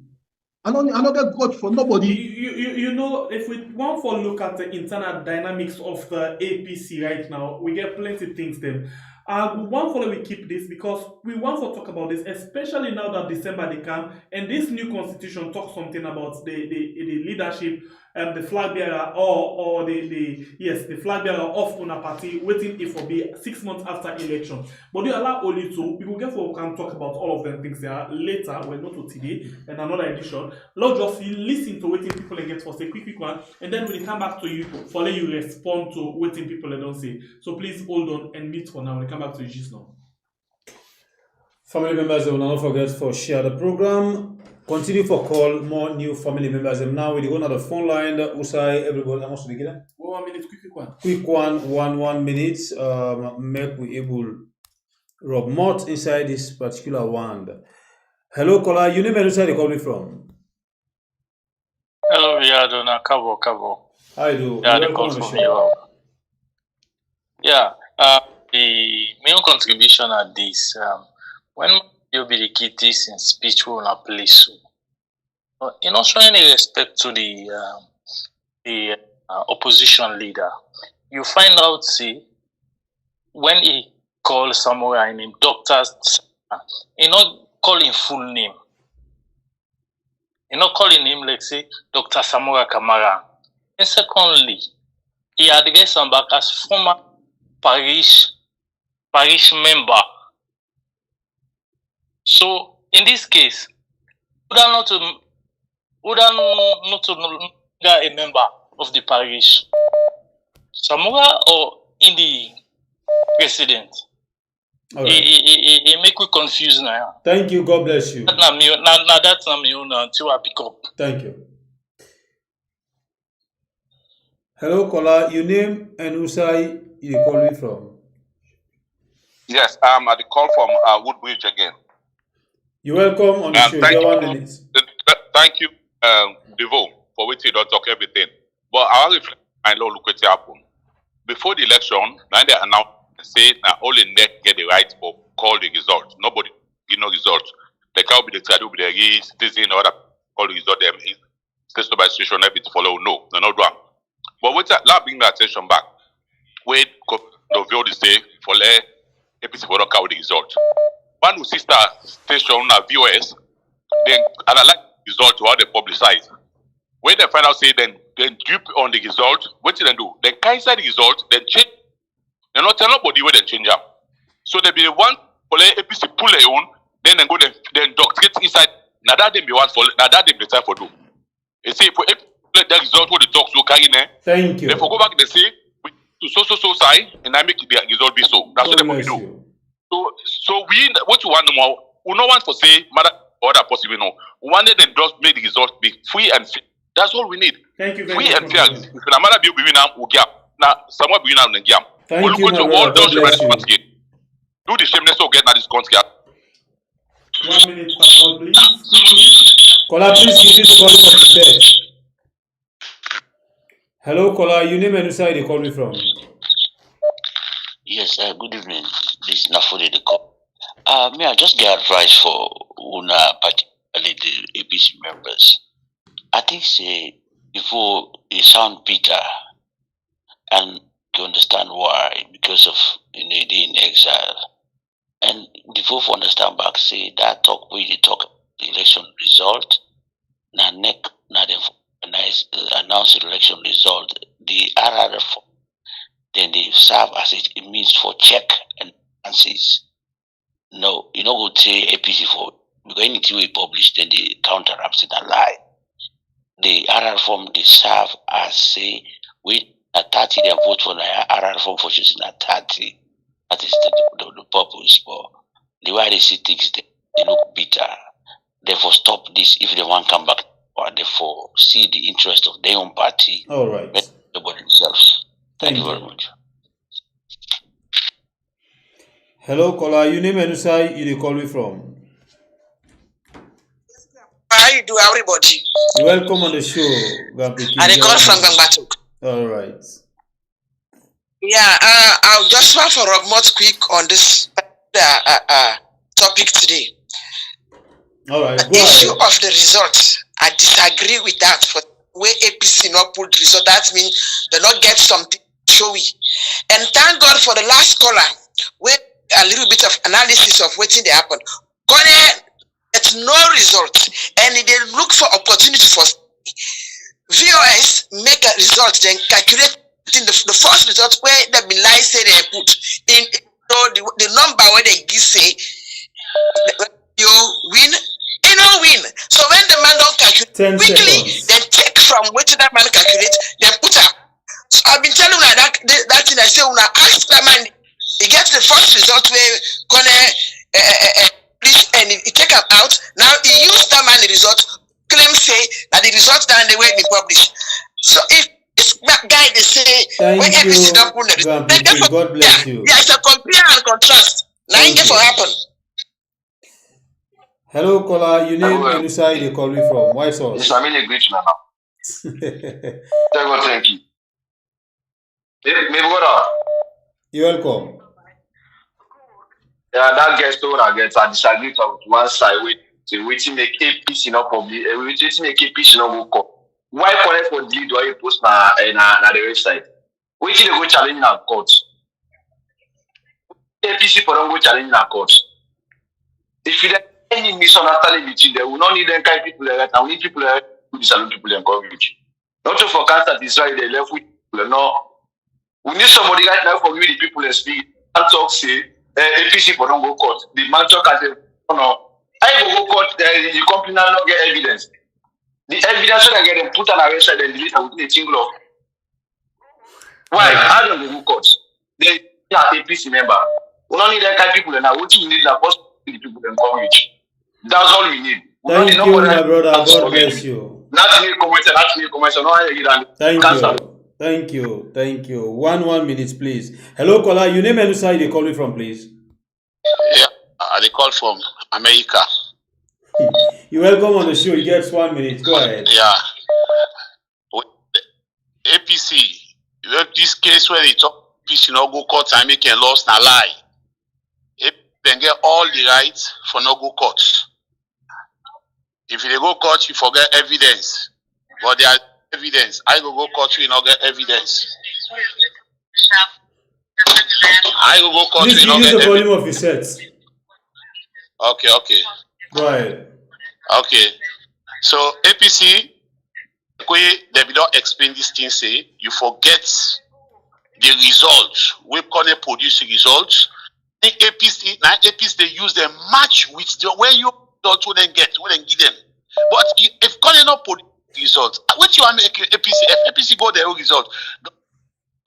I don't get grudge for nobody. You know, if we want to look at the internal dynamics of the APC right now, we get plenty of things there. We want to keep this because we want to talk about this, especially now that December they come, and this new constitution talks something about the leadership, the flag bearer or the flag bearer of una party waiting if for be 6 months after election. But you allow only two. We will get for we can talk about all of them things there later. Well, not today, and another edition. Let's just listen to waiting people and get for a quick one, and then we'll come back to you for let you respond to waiting people and don't say. So please hold on and meet for now. We'll come back to you just now. Family members, will not forget for share the program. Continue for call more new family members. And now we go on the phone line. Usai, everybody, I must begin. 1 minute, quick one. Quick one, 1 minute. Make we able Rob Mott inside this particular one. Hello, caller. You name and where you calling from? Hello, Yadona Kabo. How you do? Yeah, the call from you. Yeah, the main contribution at this when you be the kitties in speech we una play so. In not showing any respect to the opposition leader, you find out, see, when he called Samura name, Dr. He not call him full name. He not calling him like say Dr. Samura Kamara. And secondly, he addressed him back as former parish member. So in this case, would I not a member of the parish, Samura or in the president? All right. He make we confused now. Thank you. God bless you. That's not me own until I pick up. Thank you. Hello, caller. Your name and Usai you call me from? Yes, I'm at the call from Woodbridge again. You're welcome on the show. Thank You you, have 1 minute. thank you, Devo, for waiting. Don't talk everything. But I want to I know look what happened before the election. Now they announced say now only NEC get the right to call the result. Nobody give no result. The cow be the trade be the citizen or call the result. Them station by station everything follow. No, they're not wrong. But wait, let bring the attention back. Wait, no view the say for let APC for not call the result. One who sister station na VOS, then analyze the result to how they publicize. When they find out, say then dupe on the result, what do they do? Then cancel the result, then change. They not tell nobody where they change up. So they be the one for the APC pull their own, then go then doctorate inside. Now that they be one for now that they be time for do. You see, for APC the result what the talk so carry there. Thank you. Then for go back they say to so side and I make the result be so. That's what they will do. So we what you want no more. We no want for say matter or that possible no. We want them just make the result be free and fair. That's all we need. Thank you very free much. and fair. If the matter be we now we get now someone be now in game. Thank you, my brother. God bless you. Do the shameless or get now this country. 1 minute, Pastor, please. Caller, please give this call from the set. Hello, caller. Your name and who side you call me from? Yes, good evening. This is Nafode the call. May I just get advice for Una, particularly the APC members? I think say before they sound bitter, and to understand why, because of they in exile, and before for understand back say that talk we talk the election result, now neck now they announce the election result, the RRF then they serve as it means for check and balances. No, you know what say APC for because anything we publish then they counteract it and lie. The RR form they serve as say we at 30 they vote for the RR form for choosing at 30. That is the purpose. But the way they see things they look bitter. Therefore stop this if they want to come back or therefore see the interest of their own party. All right. About themselves. Thank you very much. Hello, caller. Your name and who side you call me from? How you do, everybody? You're welcome on the show. I call from Gangbatuk. All right. Yeah, I'll just want for a more quick on this topic today. All right. The issue of the results, I disagree with that. For where APC not put the result, that means they not get something showy. And thank God for the last caller, where a little bit of analysis of what they happen. It's no result, and they look for opportunity for VOS make a result, then calculate in the first result where the Bilai say they put in the number where they give say you win, you know win. So when the man don't calculate quickly, they take from which that man calculate, they put up. So I've been telling you that thing I say when I ask that man, he gets the first result where gonna and he take him out. Now he used that man the result, claim say that the result that the way they publish. So if this guy they say when APC don't put the result, God bless you. Yeah, it's a compare and contrast. Now it for happen. Hello, caller. Your name and who side you call me from? Why so? It's family great now. Thank you. You're welcome. that gets to I disagree with one side with waiting make APC not public, waiting make APC not go court. Why connect for lead why you post na the website? Waiting they go challenge in court. APC for don't go challenge in court. If you any misunderstanding between them, we don't need them kind of people like that, and we need people like who disallow people encourage. Not to for cancer destroy the left with people. No, we need somebody right now for you the people and speak and talk say APC for don't go court. The man talk and say no, I go court. The company now not get evidence. The evidence when I get them put on our website and delete and within a single of. Why? I don't go court. They are APC member. We don't need that kind of people and now what you need is a the people encourage. That's all we need. Thank you, my brother. God bless you. Thank you. 1 minute, please. Hello, caller. Your name and who side you calling from, please? Yeah, they call from America. You're welcome on the show. You get 1 minute. Go ahead. Yeah. APC, this case where they talk APC no go court and make a loss na lie. Then get all the rights for no go court. If you go court, you forget evidence. But there are evidence. I go court, you not get evidence. I go court, you not get evidence. Use the volume of your sets. Okay. Go ahead. Okay. So APC, they will not explain this thing. Say you forget the results. We can't produce results. APC they use them match with the where you don't wouldn't get, wouldn't give them. But if Kone not put results, what you want make APC go their own result.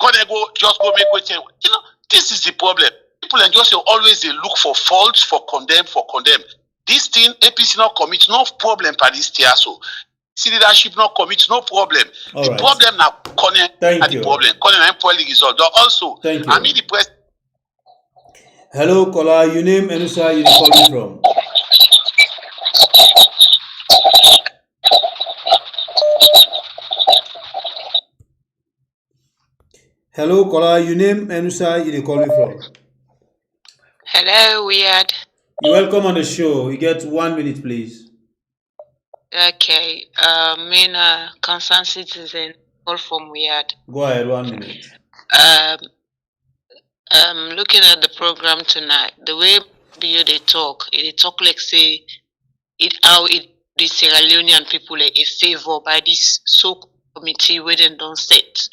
Kone just go make question. You know, this is the problem. People and just always they look for faults, for condemn. This thing APC not commit no problem for this tier so. See leadership not commit no problem. All the right. problem now Kone and the problem. Kone and poorly result. But also I mean the press. Hello, caller. Your name and who are you calling from? Hello, caller. Your name and who are you calling from? Hello, Weird. You're welcome on the show. You get 1 minute, please. Okay. Concerned citizen call from Weird. Go ahead. 1 minute. Looking at the program tonight, the way they talk like say how the Sierra Leonean people a favor by this so committee where they don't set.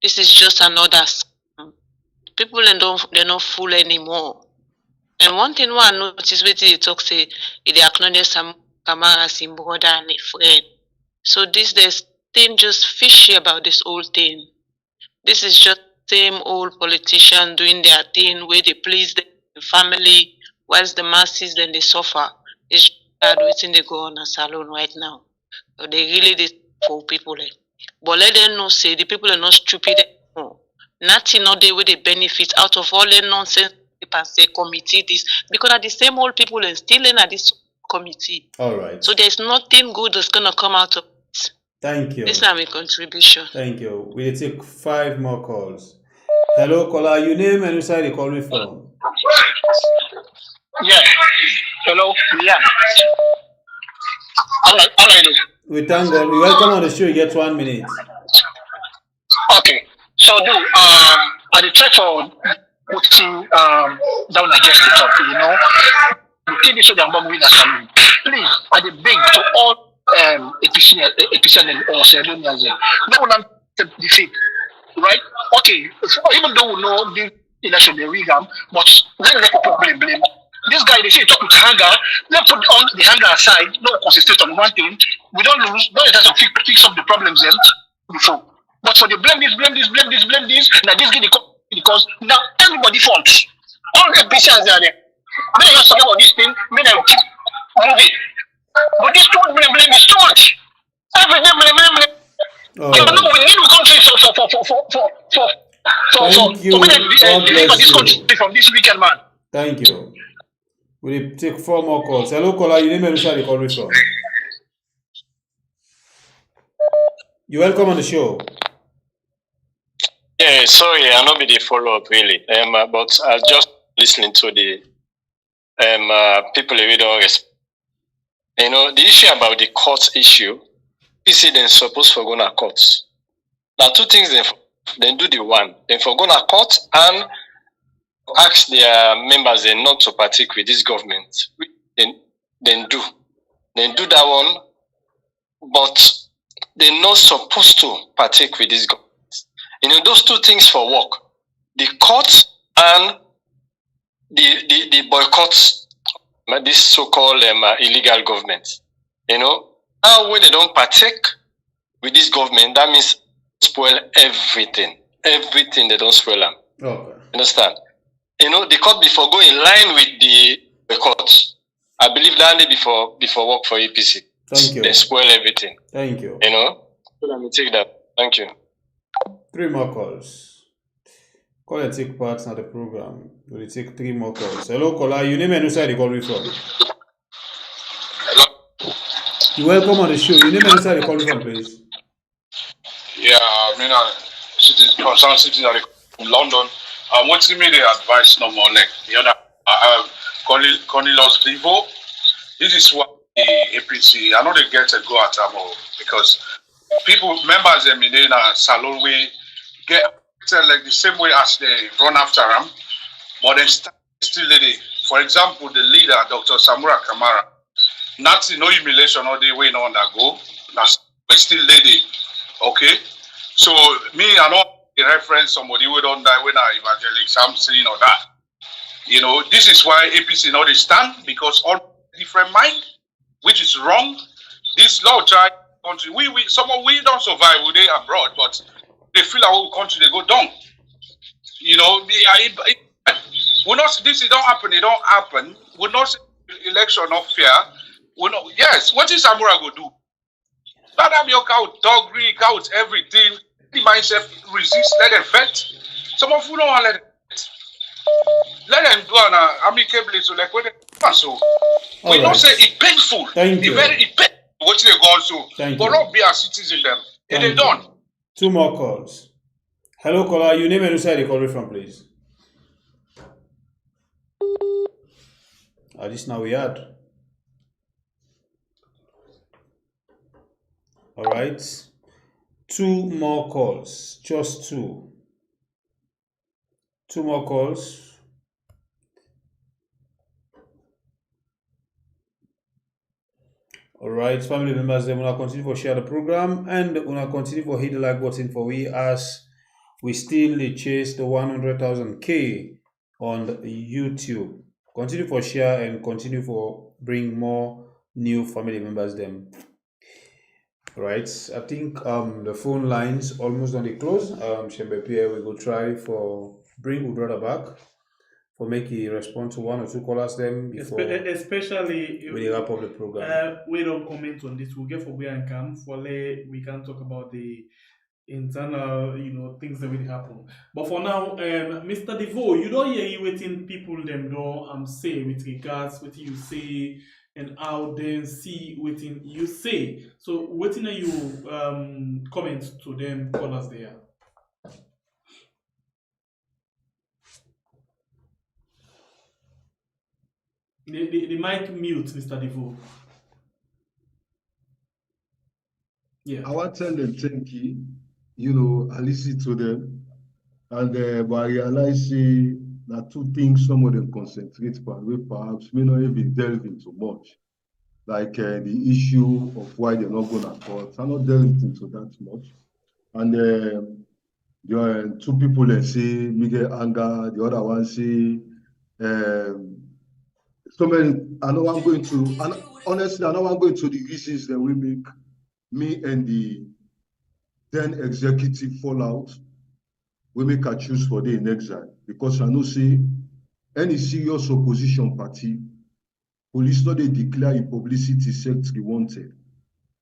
This is just another scam. People they're not fool anymore. And one thing I notice when they talk say they acknowledge Samura Kamara as his brother and a friend. So there's thing just fishy about this whole thing. This is just same old politician doing their thing where they please the family, whilst the masses then they suffer. It's bad waiting they go on a salon right now. So they really did for people. But let them know say the people are not stupid anymore. Nothing not they where they benefit out of all the nonsense people say committee this because are the same old people and still in at this committee. All right. So there's nothing good that's gonna come out of it. Thank you. This is my contribution. Thank you. We'll take 5 more calls. Hello, caller. Your name and who are you calling from? Yeah. Hello. Yeah. All right. We thank God. We welcome on the show. You get 1 minute. Okay. So I did try for putting down against the top, you know. The thing is so that I'm winning a salon. Please, I did beg to all APC or Ceremonials. No one defeat. Right? Okay. Even though we know the election they rig them, but let people blame. This guy they say he talk with hunger. Let's put all the hunger aside. No concentrate on one thing. We don't lose. Don't let us fix up the problems then before. But for the blame this. Now this get because now everybody faults. All the APCs are there. When I just talk about this thing, when I keep moving. But this too blame is too much. Every day blame. You know we need a country Thank you. to deliver this country from this weekend man. Thank you. We'll take 4 more calls. Hello, caller. Your name and who are you calling from? You're welcome on the show. Yeah, sorry, I'll not be the follow-up really. But I was just listening to the people we don't respect. You know, the issue about the court issue, PC then supposed for going to courts. Now two things then do the one. Then for going to court and ask their members then not to partake with this government. Then do that one, but they're not supposed to partake with this government. You know, those two things for work, the court and the boycotts, this so-called illegal government. You know, now when they don't partake with this government, that means spoil everything. Everything they don't spoil them. Okay. Understand? You know, the court before go in line with the court. I believe that day before work for APC. Thank you. They spoil everything. Thank you. You know? So let me take that. Thank you. 3 more calls. Call and take part in the program. We'll take 3 more calls. Hello, caller. Your name and who side you calling from? Hello. You're welcome on the show. Your name and who side you calling from, please? Yeah, I mean, concerned citizen in London. What's the media advice no more like the other Cornelius Vivo? This is what the APC, I know they get a go at them because people, members them in the salon way get like the same way as they run after them, but they still lady. For example, the leader, Dr. Samura Kamara, nothing, no humiliation all the way no undergo, but still lady. Okay, so me, I know reference somebody who don't die when I evangelic something or that. You know, this is why APC now they stand because all different mind, which is wrong. This law try country, we don't survive with they abroad, but they feel our country they go down. You know, we not this it don't happen. It don't happen. We not say election not fair. We not. Yes, what is Samura go do? Let them your count, dog rig out everything. The mindset resist. Let them fight. Some of you don't want let them. Let them do an amicably so like when they so. We don't say it's painful. Thank you. Very painful. What they go also, but not be a citizen them. If they don't. 2 more calls. Hello, caller. Your name and who side you calling from, please? This now we had. All right. 2 more calls. Just 2. 2 more calls. All right, family members, then we'll continue for share the program and we'll continue for hit the like button for we as we still chase the 100,000 K on YouTube. Continue for share and continue for bring more new family members them. Right, I think the phone lines almost on the close. Shembe Pierre, we go try for bring our brother back for make he respond to 1 or 2 callers them before especially we wrap up the program. We don't comment on this. We'll get for where and come for we can talk about the internal, you know, things that will happen. But for now, Mr. Devo, you don't hear you waiting people them don't say with regards what you say and how then see what you say. So what are you comment to them callers there? The mic mute, Mr. Devo. Yeah. I want to tell them thank you. You know, I listen to them, and but I realize that 2 things some of them concentrate on, we perhaps may not even delve into much, like the issue of why they're not going to court. I'm not delving into that much, and there are 2 people that say Miguel anger, the other one say. So many, I know I'm going to, and honestly, I know I'm going to the reasons that we make me and the then executive fallout, we make a choose for the in exile. Because I know say any serious opposition party, police not they declare a publicity secretary wanted.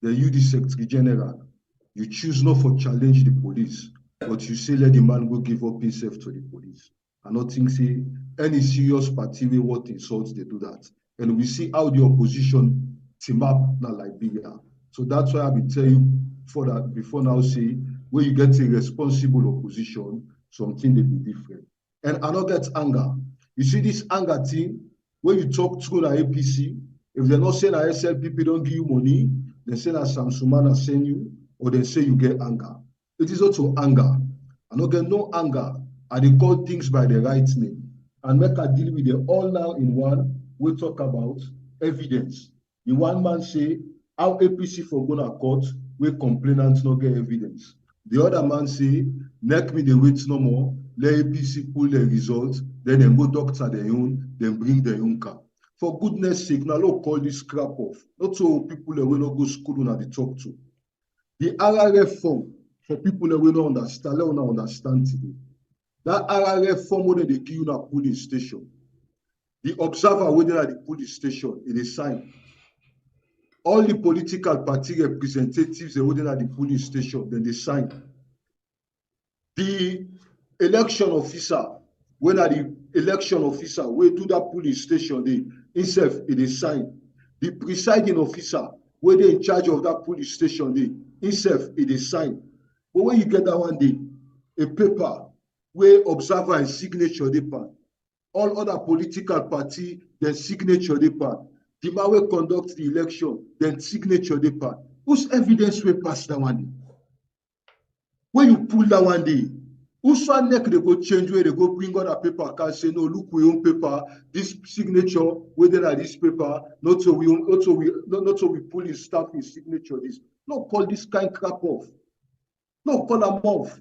Then you the secretary general, you choose not for challenge the police, but you say let the man go give up himself to the police. I not think say any serious party will what insults they do that. And we see how the opposition team up now Liberia. So that's why I will tell you for that before now say when you get a responsible opposition, something they be different. And I don't get anger. You see this anger thing, when you talk through the APC, if they're not saying that SLPP don't give you money, they say that Samsumana send you, or they say you get anger. It is also anger. I don't get no anger. I they call things by the right name. And make a deal with them all now in one. We talk about evidence. The one man say, how APC for gonna court, we complainants not get evidence. The other man say, neck me the wait no more, let APC pull the results, then they go doctor their own, then bring their own car. For goodness sake, now look call this crap off. Not so people that will not go school when they talk to. The RRF form, for people that will not understand today. That RRF form when they give you a police station. The observer when they at the police station, it is signed. All the political party representatives they were at the polling station, then they sign. The election officer, when at the election officer, we do that polling station, they himself it is signed. The presiding officer, where they in charge of that polling station, they himself it is signed. But when you get that one day, a paper where observer and signature they part, all other political party, then signature they part. The man will conduct the election, then signature they part. Whose evidence will pass that one day? When you pull that one day, whose one neck they go change where they go bring on a paper, can say no, look we own paper, this signature, whether at this paper, not so we pull his staff his signature. This no call this kind crap off. No call them off.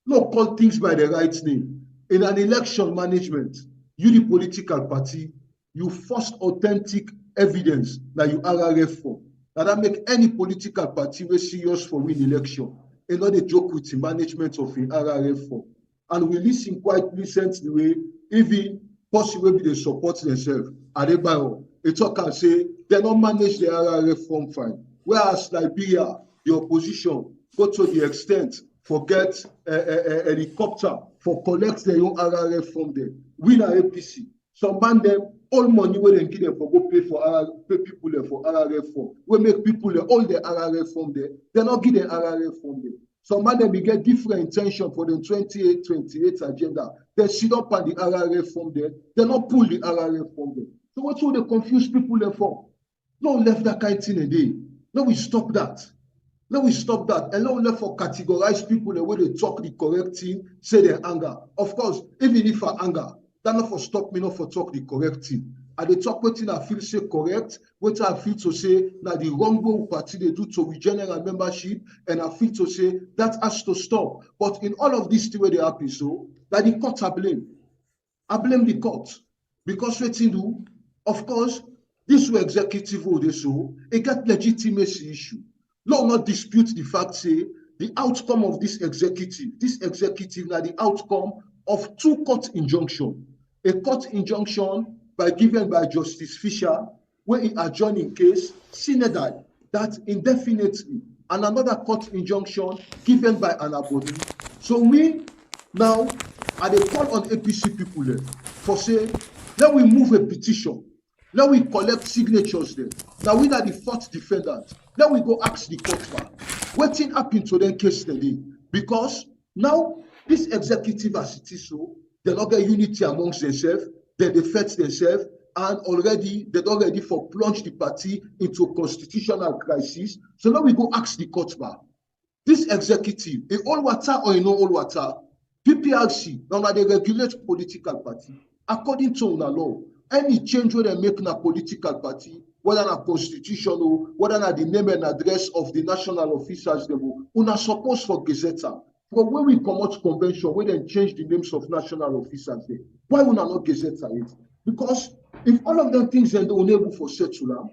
No call things by the right name. In an election management, you the political party, you first authentic evidence that you RRF for. Now that make any political party very serious for win election. And not a joke with the management of the RRF for. And we listen quite recently, even possibly they support themselves. Adebayo, they talk and say they don't manage the RRF form fine. Whereas Liberia, the opposition, go to the extent forget a helicopter for collect their own RRF from them. We are APC. Some man them all money when they give them for go pay people there for RRF form. We make people there all the RRF form there. They not give them RRF form there. Some man them get different intention for the 28 agenda. They sit up on the RRF form there. They not pull the RRF form there. So what's all they confuse people there for? No left that kind of thing a day. No, we stop that. No, we stop that. And no left for categorize people the way they talk the correct thing, say their anger. Of course, even if I anger, that not for stop me not for talk the correct thing. And they talk what I feel say correct, what I feel to say that the wrong party they do to regenerate membership, and I feel to say that has to stop. But in all of this the way they happen so, that the court I blame. I blame the court. Because what you do, of course, this way executive order so, it got legitimacy issue. No, not dispute the fact say the outcome of this executive now the outcome of two court injunction. A court injunction given by Justice Fisher, where he adjourned in case Synodal that indefinitely, and another court injunction given by Anabodi. So we now are the call on APC people there for say, let we move a petition. Let we collect signatures there. Now we are the fourth defendant. Let we go ask the court back. What thing happened to them case today? Because now this executive as it is so, they don't get unity amongst themselves, they defect themselves, and they're already for plunge the party into a constitutional crisis. So now we go ask the court back. This executive, in all water or in no all water, PPRC, now they regulate political party according to the law. Any change where they make in a political party, whether a constitutional, whether the name and address of the national officers, they are supposed for Gazetta. From when we come out convention, we then change the names of national officers there. Why would not Gazetta it? Because if all of them things are unable for settler,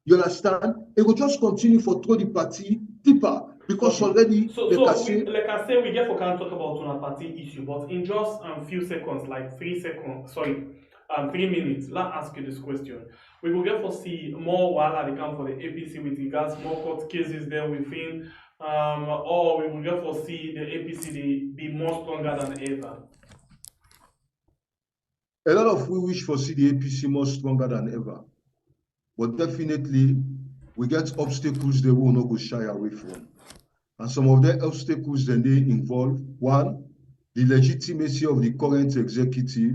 you understand, it will just continue for throw the party deeper. Because already, like I say, we get for can talk about on a party issue, but in just a few seconds, like 3 seconds, 3 minutes, let's ask you this question. We will get for see more while they come for the APC with regards more court cases there within, or we will get for see the APC be more stronger than ever. A lot of we wish for see the APC more stronger than ever, but definitely we get obstacles they will not go shy away from. And some of the obstacles then they involve, one, the legitimacy of the current executive,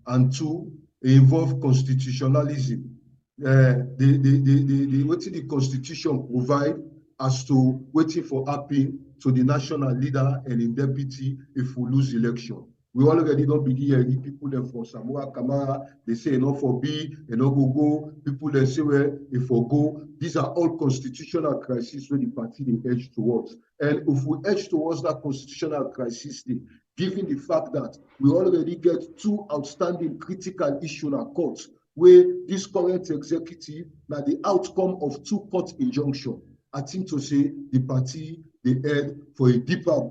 and two, involve constitutionalism. What the constitution provide as to waiting for happen to the national leader and in deputy if we lose election. We already don't begin hearing people them from Samura Kamara, they say enough for B, enough go. People they say well, if for go. These are all constitutional crises where the party they edge towards. And if we edge towards that constitutional crisis, given the fact that we already get two outstanding critical issues in our courts, where this current executive, now the outcome of two court injunction, I think to say the party they head for a deeper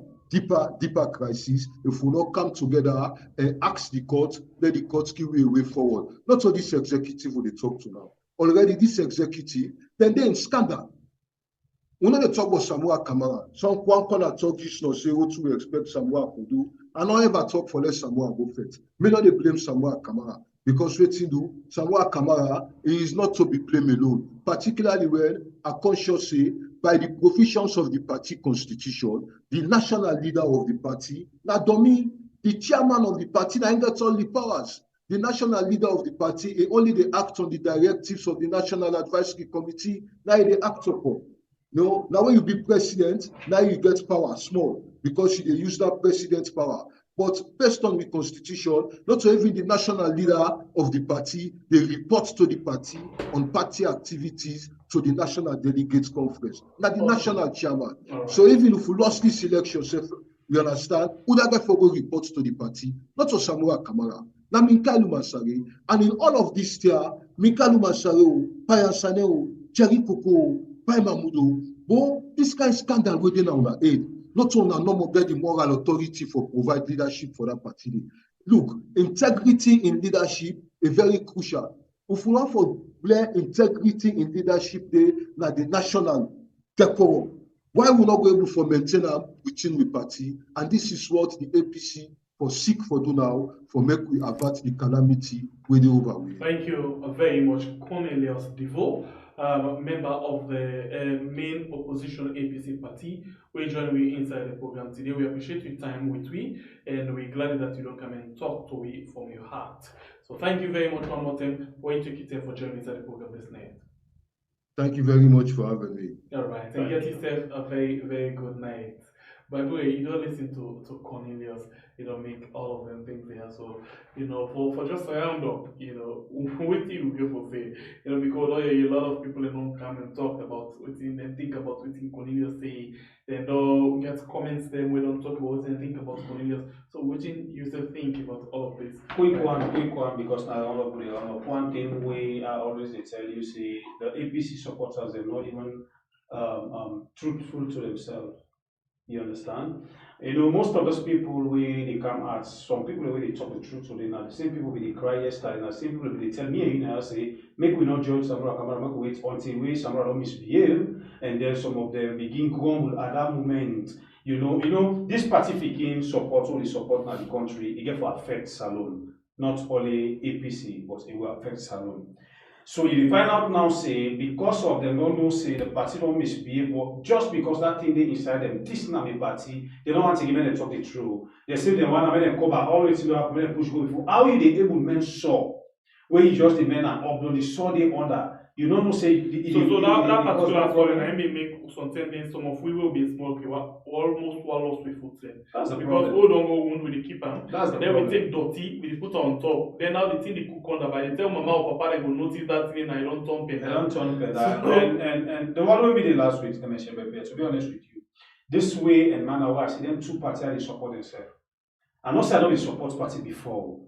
crisis if we not come together and ask the court, let the court give a way forward. Not all this executive who they talk to now. Already this executive, then they in scandal. We know they talk about Samura Kamara. Some one corner talk this no say what we expect Samura to do. I don't ever talk for less Samura go fit. Me not they blame Samura Kamara. Because what you do, Samura Kamara is not to be blamed alone, particularly when I conscious say by the provisions of the party constitution, the national leader of the party, now Domi, the chairman of the party, now gets all the powers. The national leader of the party, only they act on the directives of the National Advisory Committee, now they act upon. No, now when you be president, now you get power small because you use that president's power. But based on the constitution, not even the national leader of the party, they report to the party on party activities to the National Delegates Conference, not the national chairman. Right. So even if we lost this election, you understand, Udaga Fogo reports to the party, not to Samura Kamara, now Minkalu Masare, and in all of this year, Minkalu Masare, Payansaneo, Jerry Koko, Pai Mamudo, but this kind of scandal within our aid. Not only no more get the moral authority for provide leadership for that party. Look, integrity in leadership is very crucial. If we want for integrity in leadership, they na the national decorum. Why we not go able to maintain them within the party? And this is what the APC for seek for do now for make we avert the calamity with the over. Thank you very much, Cornelius Devo. Member of the main opposition APC party. We join we inside the program today. We appreciate your time with we, and we're glad that you don't come and talk to we from your heart. So thank you very much one more time for you took your time for joining inside the program this night. Thank you very much for having me. All right, and get yourself a very, very good night. By the way, you don't listen to Cornelius, you don't make all of them things there. So, for just a roundup, what you people say, because a lot of people don't come and talk about what and think about what Cornelius say. They don't get comments then we don't talk about and think about Cornelius. So what you still think about all of this? Quick one, because now I want to put it on. One thing we always tell you, see, the APC supporters, they're not even truthful to themselves. You understand? Most of those people where they come at, some people where they talk the truth to them, now the same people will they cry yesterday, and the same people will they tell me, I say, make we not judge Samura Kamara, make we wait until we Samura don't misbehave, and then some of them begin grumble at that moment. This pacific support, only support now the country, it get for affect Salon, not only APC, but it will affect Salon. So you find out now, say, because of them don't know, say, the party don't misbehave, but just because that thing they inside them, this not a party, they don't want to give them talk the truth. They say they want to make them cover all the things that men push go before. How you the able men saw, where you just the men are upload, the saw they under. You don't know, say, so that particular foreign, I may make something, some of we will be small, almost lost with food. That's the because problem. All don't go wound with the keeper. That's the then problem. we take dirty, we put on top. Then now the thing they cook under, by the time mama or papa they will notice that thing, I don't turn pen. I don't turn pen. And the one will be the last week, to be honest with you. This way and manner, I see them two parties they support themselves. And also I know the support party before.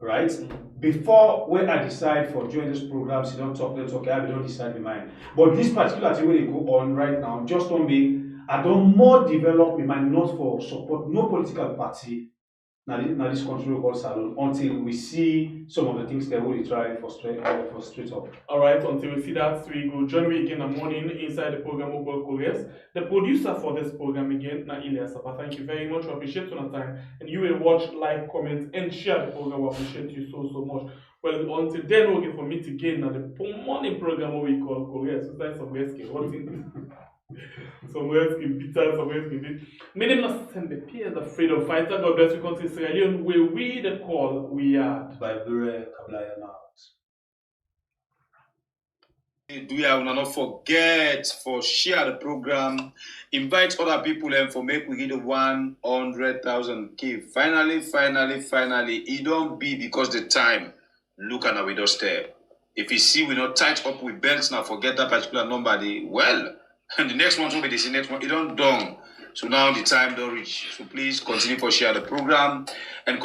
Right? Before when I decide for join this program, see don't talk, let's talk, I don't decide my mind. But this particular thing where they go on right now, just don't be I don't more develop my mind not for support no political party now this country called Salon until we see some of the things that we try for straight up. Alright, until we see that we go join me again in the morning inside the program of Koreas. The producer for this program again, na Ilya Sapa. Thank you very much. We appreciate your time. And you will watch, like, comment, and share the program. We appreciate you so much. Well, until then, we'll get for meet again at the morning program we call Koreas. So that's some rescue. Somewhere else in Peter, somewhere else in my name is Sembe, the freedom fighter. God bless you, country Sierra Leone. Where we the call we had. By Bure Kablaya now. Do you not forget for share the program, invite other people and for make we get the 100,000 K. Finally, it don't be because the time look at our doorstep. If you see we not tight up with belts now, forget that particular number. Well, and the next one will be the next one. It don't done. So now the time don't reach. So please continue for share the program and